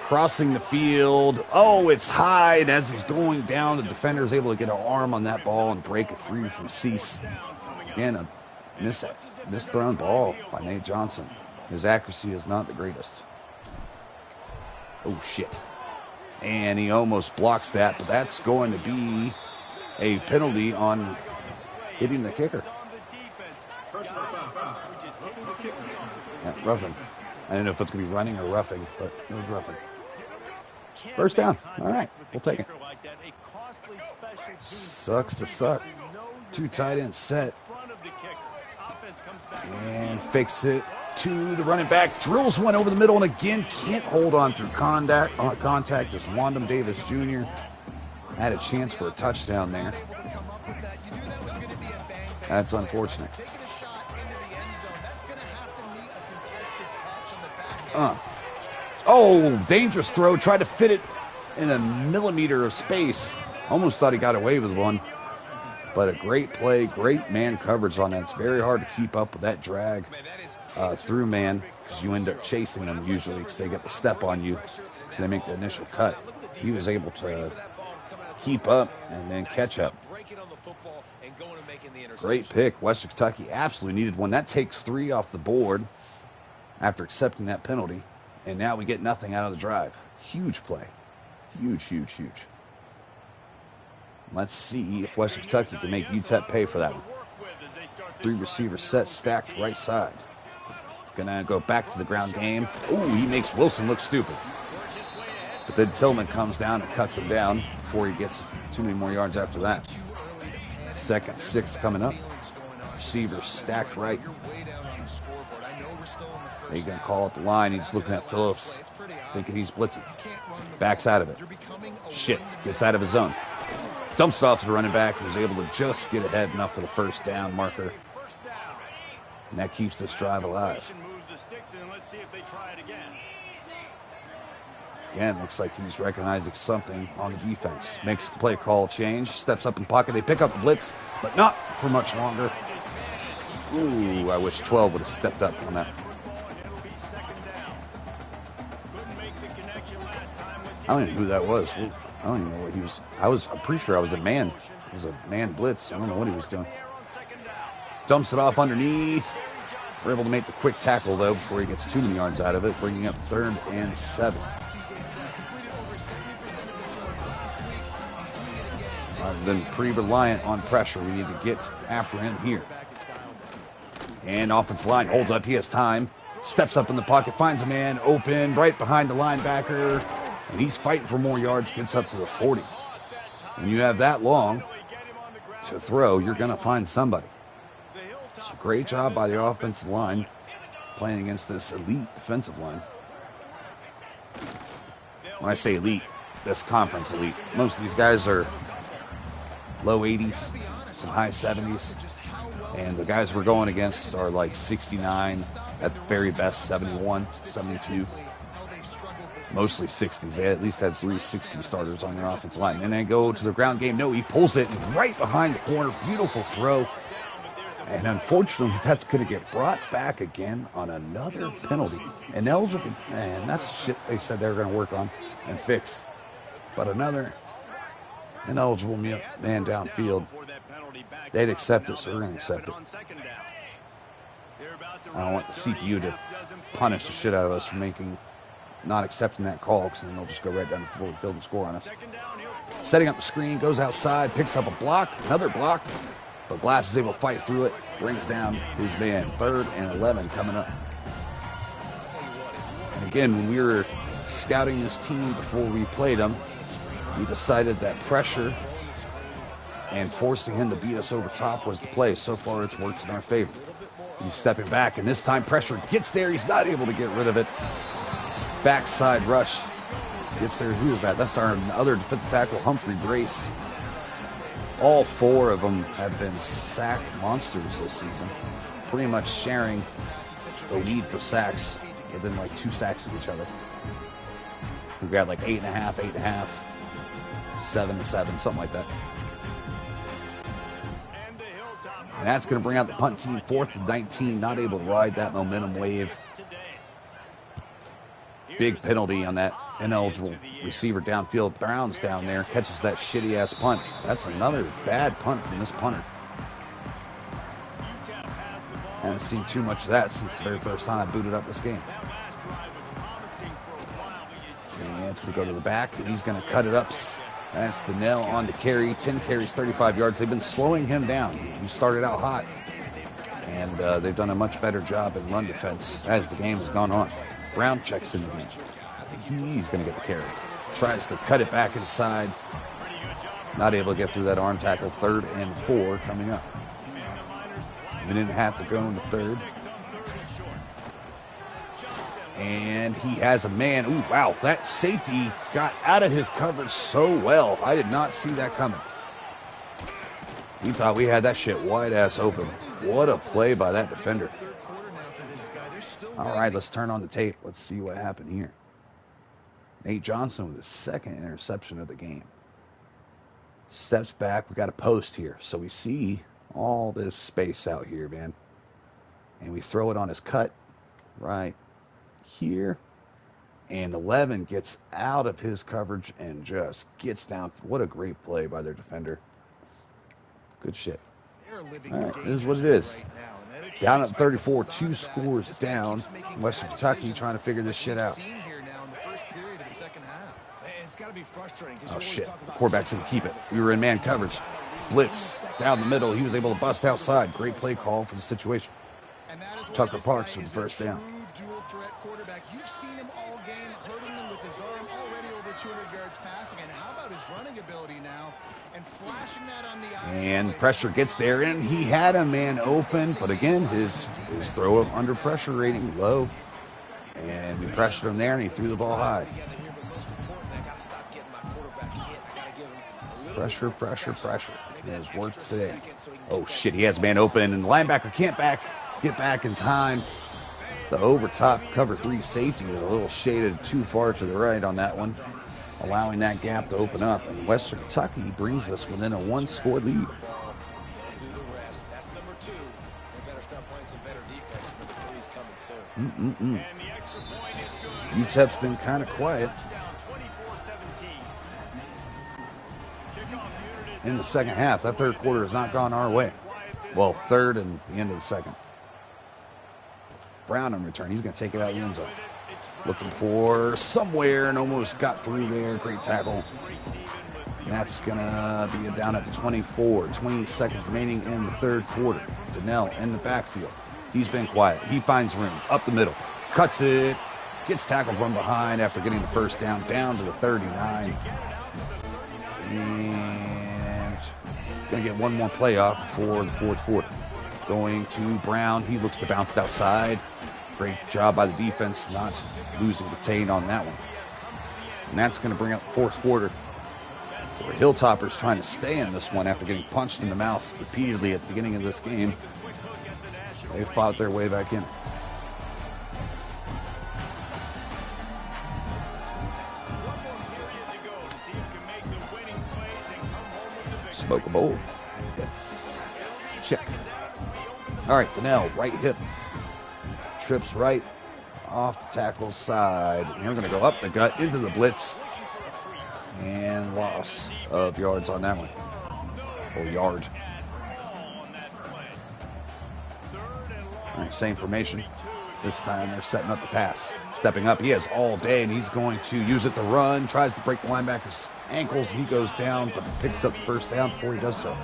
crossing the field. Oh, it's Hyde. As he's going down, the defender is able to get an arm on that ball and break it free from Cease. Again, a misthrown ball by Nate Johnson. His accuracy is not the greatest. Oh, shit. And he almost blocks that, but that's going to be a penalty on hitting the kicker. Yeah, roughing. I don't know if it's going to be running or roughing, but it was roughing. First down. All right, we'll take it. Sucks to suck. 2 tight ends set. And fakes it to the running back. Drills one over the middle, and again can't hold on through contact as Wandom Davis Jr. had a chance for a touchdown there. That's unfortunate. Oh, dangerous throw. Tried to fit it in a millimeter of space. Almost thought he got away with one. But a great play, great man coverage on that. It's very hard to keep up with that drag through man, because you end up chasing them usually because they get the step on you, because they make the initial cut. He was able to keep up and then catch up. Great pick. Western Kentucky absolutely needed one. That takes 3 off the board after accepting that penalty. And now we get nothing out of the drive. Huge play. Huge, huge, huge. Let's see if Western Kentucky can make UTEP pay for that one. 3 receivers set, stacked right side. Gonna go back to the ground game. Ooh, he makes Wilson look stupid. But then Tillman comes down and cuts him down before he gets too many more yards after that. 2nd, 6 coming up. Receivers stacked right. He's going to call it the line. He's looking at Phillips, thinking he's blitzing. Backs out of it. Shit, gets out of his zone. Dumps it off to the running back. He's able to just get ahead enough for the first down marker. And that keeps this drive alive. Again, looks like he's recognizing something on the defense. Makes the play call change. Steps up in the pocket. They pick up the blitz, but not for much longer. Ooh, I wish 12 would have stepped up on that. I don't even know who that was. I don't even know what he was. I'm pretty sure I was a man. It was a man blitz. I don't know what he was doing. Dumps it off underneath. We're able to make the quick tackle, though, before he gets too many yards out of it, bringing up 3rd and 7. Rather than pre-reliant on pressure, we need to get after him here. And offensive line holds up. He has time. Steps up in the pocket, finds a man open right behind the linebacker. And he's fighting for more yards, gets up to the 40. When you have that long to throw, you're going to find somebody. So great job by the offensive line. playing against this elite defensive line. When I say elite, this conference elite. Most of these guys are low 80s, some high 70s. And the guys we're going against are like 69, at the very best 71, 72. Mostly 60s. They at least had 3 60 starters on their offensive line. And then go to the ground game. No, he pulls it right behind the corner. Beautiful throw. And unfortunately, that's going to get brought back again on another penalty. Ineligible. And that's shit they said they were going to work on and fix. But another ineligible man downfield. They'd accept it, so we're going to accept it. I don't want the CPU to punish the shit out of us for not accepting that call, because then they'll just go right down the forward field and score on us. Setting up the screen, goes outside, picks up a block, another block, but Glass is able to fight through it, brings down his man. 3rd and 11 coming up. And again, when we were scouting this team before we played them, we decided that pressure and forcing him to beat us over top was the play. So far, it's worked in our favor. He's stepping back, and this time pressure gets there. He's not able to get rid of it. Backside rush gets there. Who is that? That's our other defensive tackle, Humphrey Brace. All 4 of them have been sack monsters this season, pretty much sharing the lead for sacks within like 2 sacks of each other. We've got like 8.5, 8.5, 7-7, something like that. And that's going to bring out the punt team. 4th and 19, not able to ride that momentum wave. Big penalty on that ineligible receiver downfield. Brown's down there, catches that shitty-ass punt. That's another bad punt from this punter. I haven't seen too much of that since the very first time I booted up this game. And it's going to go to the back, and he's going to cut it up. That's the nail on the carry. 10 carries, 35 yards. They've been slowing him down. He started out hot, and they've done a much better job in run defense as the game has gone on. Brown checks in again. He's going to get the carry. Tries to cut it back inside. Not able to get through that arm tackle. 3rd and 4 coming up. Minute and a half to go in the 3rd. And he has a man. Ooh, wow. That safety got out of his coverage so well. I did not see that coming. We thought we had that shit wide ass open. What a play by that defender. All right, let's turn on the tape. Let's see what happened here. Nate Johnson with his 2nd interception of the game. Steps back. We got a post here. So we see all this space out here, man. And we throw it on his cut right here. And 11 gets out of his coverage and just gets down. What a great play by their defender. Good shit. All right, this is what it is. Down at 34, 2 scores down. Western Kentucky trying to figure this shit out. Oh, shit. The quarterback's going to keep it. We were in man coverage. Blitz down the middle. He was able to bust outside. Great play call for the situation. Tucker Parks with the first down. Dual threat quarterback. You've seen him all game, hurting them with his arm, already over 200 yards passing. And how about his running ability now? And flashing that on the outside. And pressure gets there, and he had a man open, but again, his throw under pressure rating low. And we pressured him there, and he threw the ball high. Pressure, pressure, pressure. It has worked today. Oh, shit, he has a man open, and the linebacker can't get back in time. The over-top cover 3 safety was a little shaded too far to the right on that one, allowing that gap to open up. And Western Kentucky brings this within a 1-score lead. UTEP's been kind of quiet in the second half. That 3rd quarter has not gone our way. Well, 3rd and the end of the 2nd. Brown on return. He's going to take it out of the end zone. Looking for somewhere and almost got through there. Great tackle. And that's going to be down at the 24. 20 seconds remaining in the 3rd quarter. Donnell in the backfield. He's been quiet. He finds room up the middle. Cuts it. Gets tackled from behind after getting the first down to the 39. And going to get one more play off for the 4th quarter. Going to Brown. He looks to bounce it outside. Great job by the defense not losing the Tain on that one. And that's going to bring up the fourth quarter, where Hilltoppers trying to stay in this one after getting punched in the mouth repeatedly at the beginning of this game. They fought their way back in. Smoke a bowl. Yes. Check. All right, Donnell, right hip. Trips right off the tackle side. And they're going to go up the gut into the blitz. And loss of yards on that one. Or yard. All right, same formation. This time they're setting up the pass. Stepping up, he has all day, and he's going to use it to run. Tries to break the linebacker's ankles, and he goes down, but picks up the first down before he does so.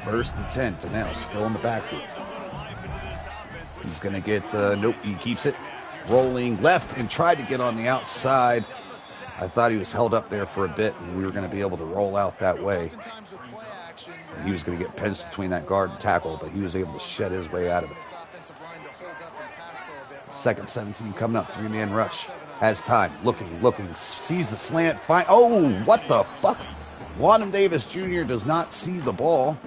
First and 10, Donnell still in the backfield. He's going to get, nope, he keeps it. Rolling left and tried to get on the outside. I thought he was held up there for a bit, and we were going to be able to roll out that way. And he was going to get pinched between that guard and tackle, but he was able to shed his way out of it. Second 17 coming up, three-man rush. Has time, looking, sees the slant, oh, what the fuck? Wanham Davis Jr. does not see the ball.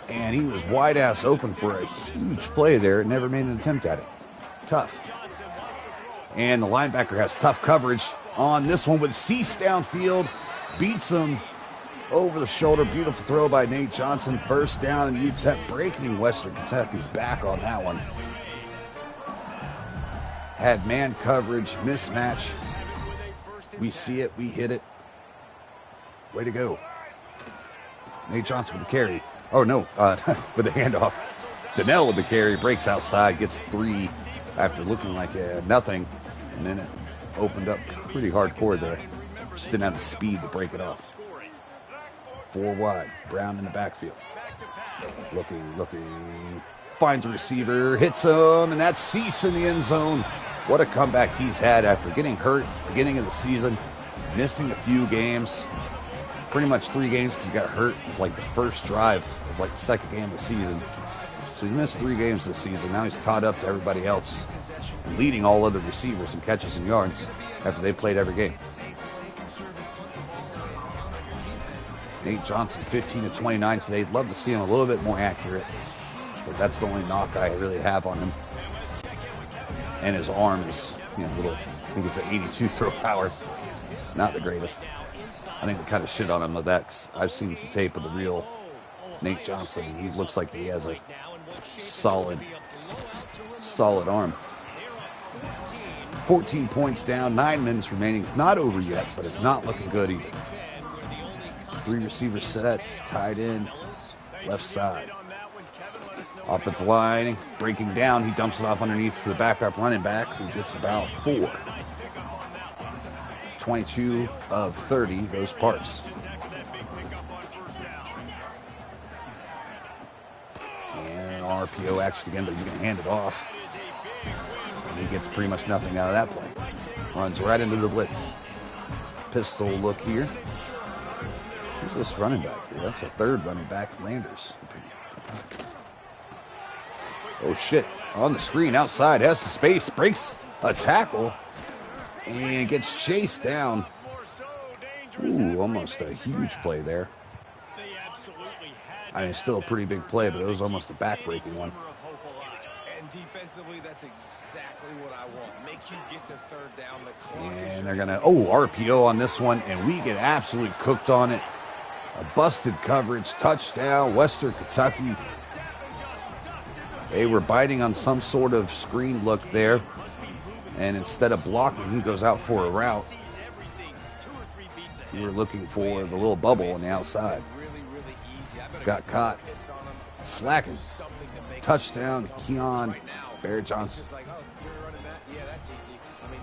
And he was wide-ass open for a huge play there. Never made an attempt at it. Tough. And the linebacker has tough coverage on this one with Cease downfield. Beats him over the shoulder. Beautiful throw by Nate Johnson. First down, and UTEP breaking Western Kentucky's back on that one. Had man coverage, mismatch. We see it, we hit it. Way to go. Nate Johnson with the carry. Oh, no, with the handoff. Donnell with the carry, breaks outside, gets 3 after looking like nothing. And then it opened up pretty hardcore there. Just didn't have the speed to break it off. 4 wide, Brown in the backfield. Looking. Finds a receiver, hits him, and that's Cease in the end zone. What a comeback he's had after getting hurt at the beginning of the season, missing a few games. Pretty much 3 games because he got hurt with like the first drive of like the second game of the season. So he missed 3 games this season. Now he's caught up to everybody else, leading all other receivers in catches and yards after they played every game. Nate Johnson, 15 of 29 today. Love to see him a little bit more accurate, but that's the only knock I really have on him. And his arm is, little. I think it's the 82 throw power. Not the greatest. I think they kind of shit on him with that. 'Cause I've seen some tape of the real Nate Johnson. He looks like he has a solid arm. 14 points down, 9 minutes remaining. It's not over yet, but it's not looking good either. 3 receivers set, tied in, left side. Offensive line breaking down. He dumps it off underneath to the backup running back, who gets about 4. 22 of 30, those parts. And RPO action again, but he's going to hand it off. And he gets pretty much nothing out of that play. Runs right into the blitz. Pistol look here. Who's this running back here? That's the 3rd running back, Landers. Oh, shit. On the screen outside, has the space, breaks a tackle, and gets chased down. Ooh, almost a huge play there. I mean, still a pretty big play, but it was almost a back-breaking one. And defensively, that's exactly what I want. Make you get the 3rd down. And they're going to, RPO on this one, and we get absolutely cooked on it. A busted coverage, touchdown, Western Kentucky. They were biting on some sort of screen look there. And instead of blocking, he goes out for a route. We were looking for the little bubble on the outside. Got caught. Slacking. Touchdown, Keon Barrett Johnson.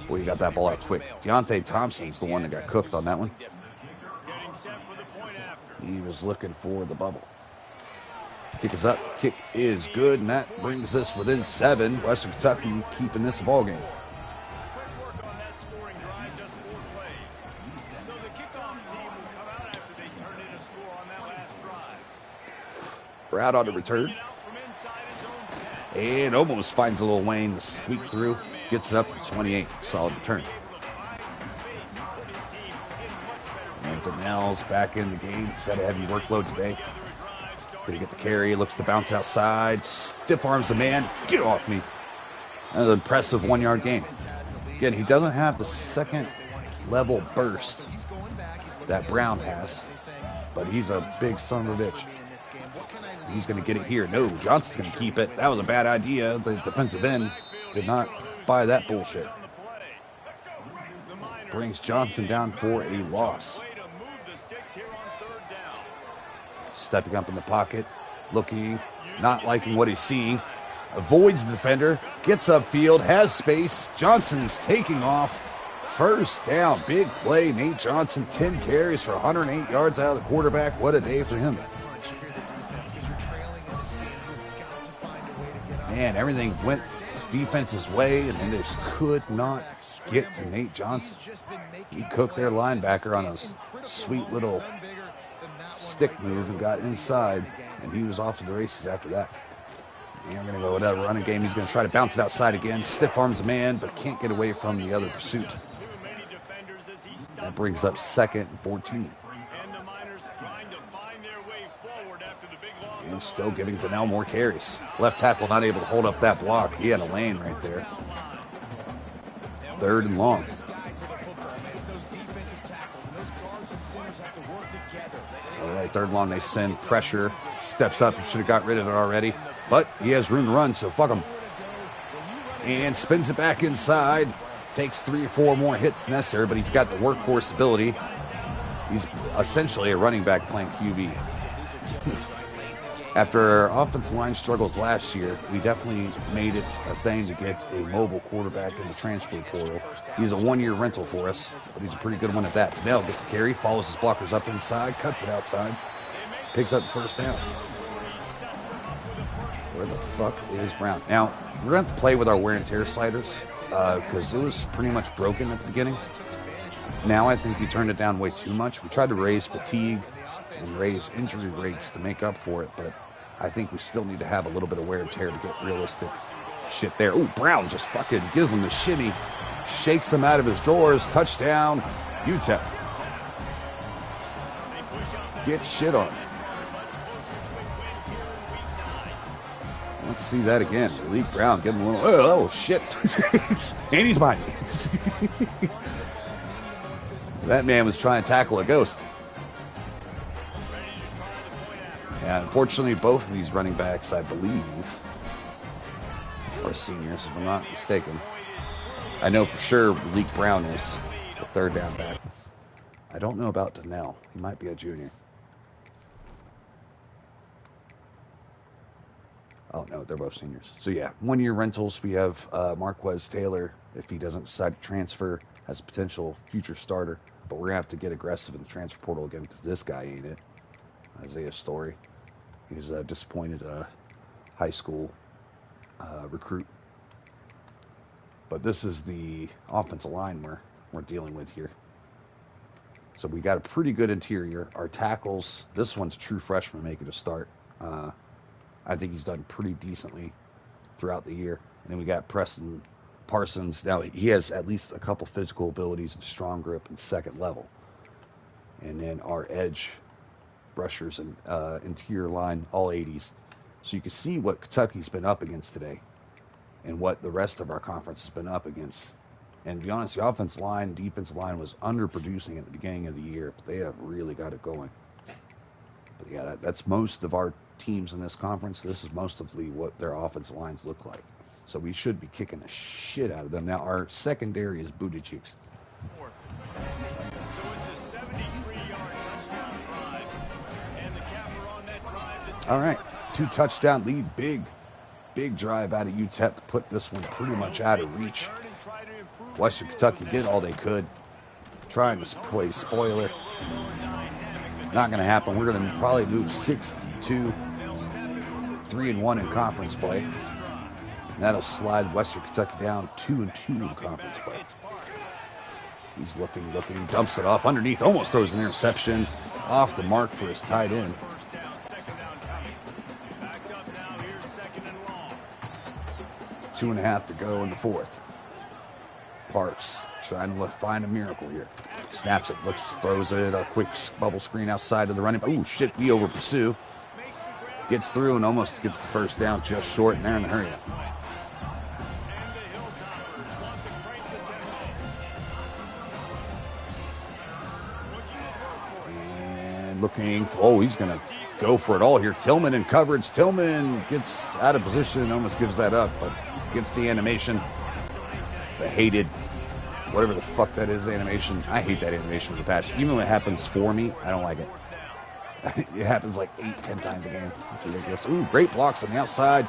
Boy, he got that ball out quick. Deontay Thompson's the one that got cooked on that one. He was looking for the bubble. Kick is up. Kick is good, and that brings us within 7. Western Kentucky keeping this ball game. Brad on the return. And almost finds a little Wayne to squeak through. Gets it up to 28. Solid return. And Donnell's back in the game. He's had a heavy workload today. Going to get the carry. Looks to bounce outside. Stiff arms the man. Get off me. Another impressive 1 yard gain. Again, he doesn't have the second level burst that Brown has, but he's a big son of a bitch. He's going to get it here. No, Johnson's going to keep it. That was a bad idea. The defensive end did not buy that bullshit. Brings Johnson down for a loss. Stepping up in the pocket, looking, not liking what he's seeing. Avoids the defender, gets upfield, has space. Johnson's taking off. First down, big play. Nate Johnson, 10 carries for 108 yards out of the quarterback. What a day for him. Man, everything went defense's way, and they just could not get to Nate Johnson. He cooked their linebacker on a sweet little stick move and got inside, and he was off to the races after that. And we're going to go with that running game. He's going to try to bounce it outside again. Stiff arms a man, but can't get away from the other pursuit. That brings up 2nd and 14. And still giving Donnell more carries. Left tackle not able to hold up that block. He had a lane right there. 3rd and long. All right, 3rd and long. They send pressure. Steps up. He should have got rid of it already. But he has room to run, so fuck him. And spins it back inside. Takes 3 or 4 more hits necessary, but he's got the workhorse ability. He's essentially a running back playing QB. After our offensive line struggles last year, we definitely made it a thing to get a mobile quarterback in the transfer portal. He's a 1-year rental for us, but he's a pretty good one at that. Donnell gets the carry, follows his blockers up inside, cuts it outside, picks up the first down. Where the fuck is Brown? Now, we're going to have to play with our wear and tear sliders because it was pretty much broken at the beginning. Now I think we turned it down way too much. We tried to raise fatigue and raise injury rates to make up for it, but I think we still need to have a little bit of wear and tear to get realistic shit there. Ooh, Brown just fucking gives him the shimmy, shakes him out of his drawers. Touchdown, UTEP. Get shit on. Let's see that again. Malik Brown getting a little, oh shit. And he's mine. That man was trying to tackle a ghost. Yeah, unfortunately, both of these running backs, I believe, are seniors, if I'm not mistaken. I know for sure Malik Brown is the 3rd down back. I don't know about Donnell. He might be a junior. Oh, no, they're both seniors. So, yeah, 1-year rentals. We have Marquez Taylor, if he doesn't decide to transfer, as a potential future starter. But we're going to have to get aggressive in the transfer portal again because this guy ain't it. Isaiah Story. He's a disappointed high school recruit. But this is the offensive line we're dealing with here. So we got a pretty good interior. Our tackles, this one's a true freshman making a start. I think he's done pretty decently throughout the year. And then we got Preston Parsons. Now, he has at least a couple physical abilities and strong grip and 2nd level. And then our edge rushers and interior line, all 80s. So you can see what Kentucky's been up against today and what the rest of our conference has been up against. And to be honest, the offensive line, defensive line was underproducing at the beginning of the year, but they have really got it going. But yeah, that's most of our teams in this conference. This is most of what their offensive lines look like. So we should be kicking the shit out of them. Now, our secondary is booty cheeks. So it's a 73-yard touchdown drive, and the capper on that drive. All right, 2-touchdown lead, big drive out of UTEP to put this one pretty much out of reach. Western Kentucky did all they could, trying to play spoiler. Not going to happen. We're going to probably move 6-2, 3-1 in conference play. And that'll slide Western Kentucky down 2-2 in conference play. He's looking, dumps it off underneath, almost throws an interception off the mark for his tight end. 2.5 to go in the fourth. Parks trying to find a miracle here. Snaps it, throws it, a quick bubble screen outside of the running. Oh, shit, we over pursue. Gets through and almost gets the first down just short, and they're in the hurry up. And looking, he's going to go for it all here. Tillman in coverage. Tillman gets out of position, almost gives that up, but gets the animation. The hated, whatever the fuck that is, animation. I hate that animation with the patch. Even when it happens for me, I don't like it. It happens like 8-10 times a game. It's ridiculous. Ooh, great blocks on the outside.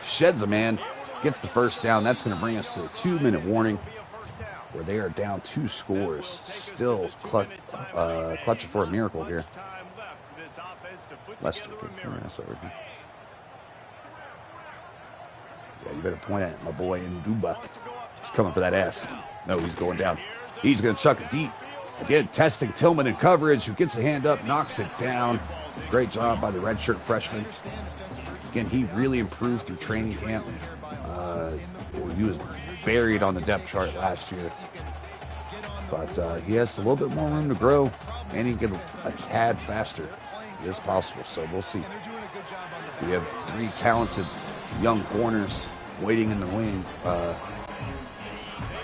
Sheds a man. Gets the first down. That's going to bring us to a 2-minute warning where they are down 2 scores. Still clutching for a miracle here. Lester. Yeah, you better point at my boy Nduba. He's coming for that ass. No, he's going down. He's going to chuck it deep. Again, testing Tillman in coverage, who gets a hand up, knocks it down. Great job by the redshirt freshman. Again, he really improved through training camp. He was buried on the depth chart last year. But he has a little bit more room to grow, and he can get a tad faster. It is possible, so we'll see. We have 3 talented young corners waiting in the wing,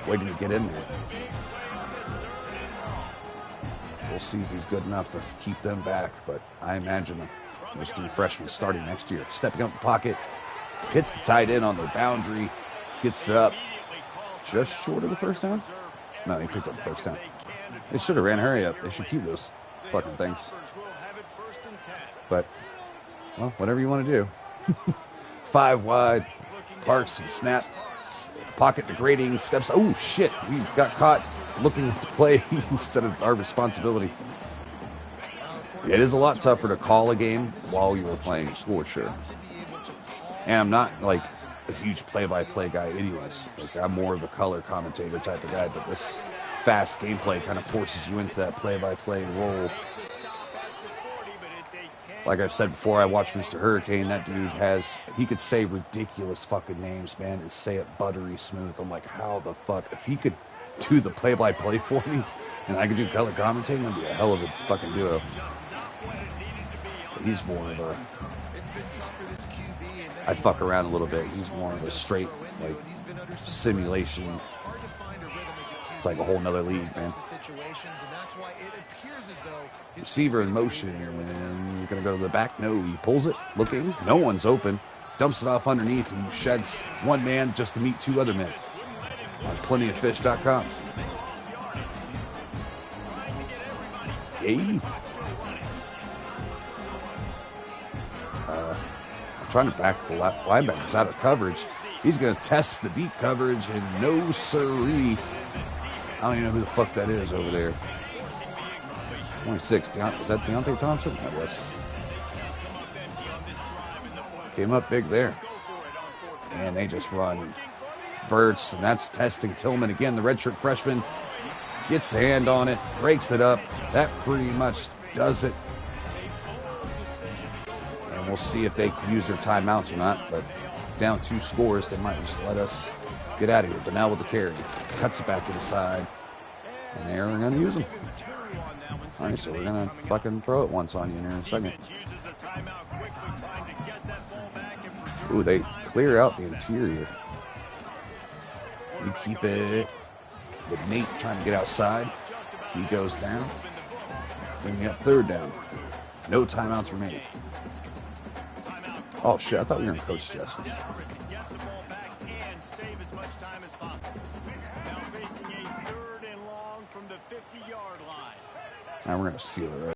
waiting to get in there. We'll see if he's good enough to keep them back, but I imagine those 3 freshmen starting next year. Stepping up the pocket, hits the tight end on the boundary, gets it up just short of the first down. No, he picked up the first down. They should have ran hurry up. They should keep those fucking things. But, well, whatever you want to do. 5 wide, Parks and snap, pocket degrading, steps. Oh, shit, we got caught looking at the play instead of our responsibility. It is a lot tougher to call a game while you were playing, for sure. And I'm not like a huge play-by-play guy anyways. Like, I'm more of a color commentator type of guy, but this fast gameplay kind of forces you into that play-by-play role. Like I've said before, I watched Mr. Hurricane. That dude he could say ridiculous fucking names, man, and say it buttery smooth. I'm like, how the fuck? If he could do the play-by-play for me, and I could do color commentating, that'd be a hell of a fucking duo. But he's more of a... I fuck around a little bit. He's more of a straight, like, simulation. It's like a whole nother league, man. Receiver in motion, and going to go to the back. No, he pulls it, looking. No one's open. Dumps it off underneath, and sheds one man just to meet 2 other men. On plentyoffish.com. Gabe. I'm trying to back the linebackers out of coverage. He's going to test the deep coverage, and no siree. I don't even know who the fuck that is over there. 26. Is that Deontay Thompson? That was. Came up big there. And they just run verts, and that's testing Tillman again. The redshirt freshman gets a hand on it, breaks it up. That pretty much does it. And we'll see if they can use their timeouts or not. But down 2 scores, they might just let us get out of here. But now with the carry, cuts it back to the side, and they're going to use them. All right, so we're going to fucking throw it once on you in here in a second. Ooh, they clear out the interior. You keep it with Nate trying to get outside. He goes down. Bringing up 3rd down. No timeouts remaining. Oh, shit, I thought we were in Coach Justice. Now we're going to seal it right.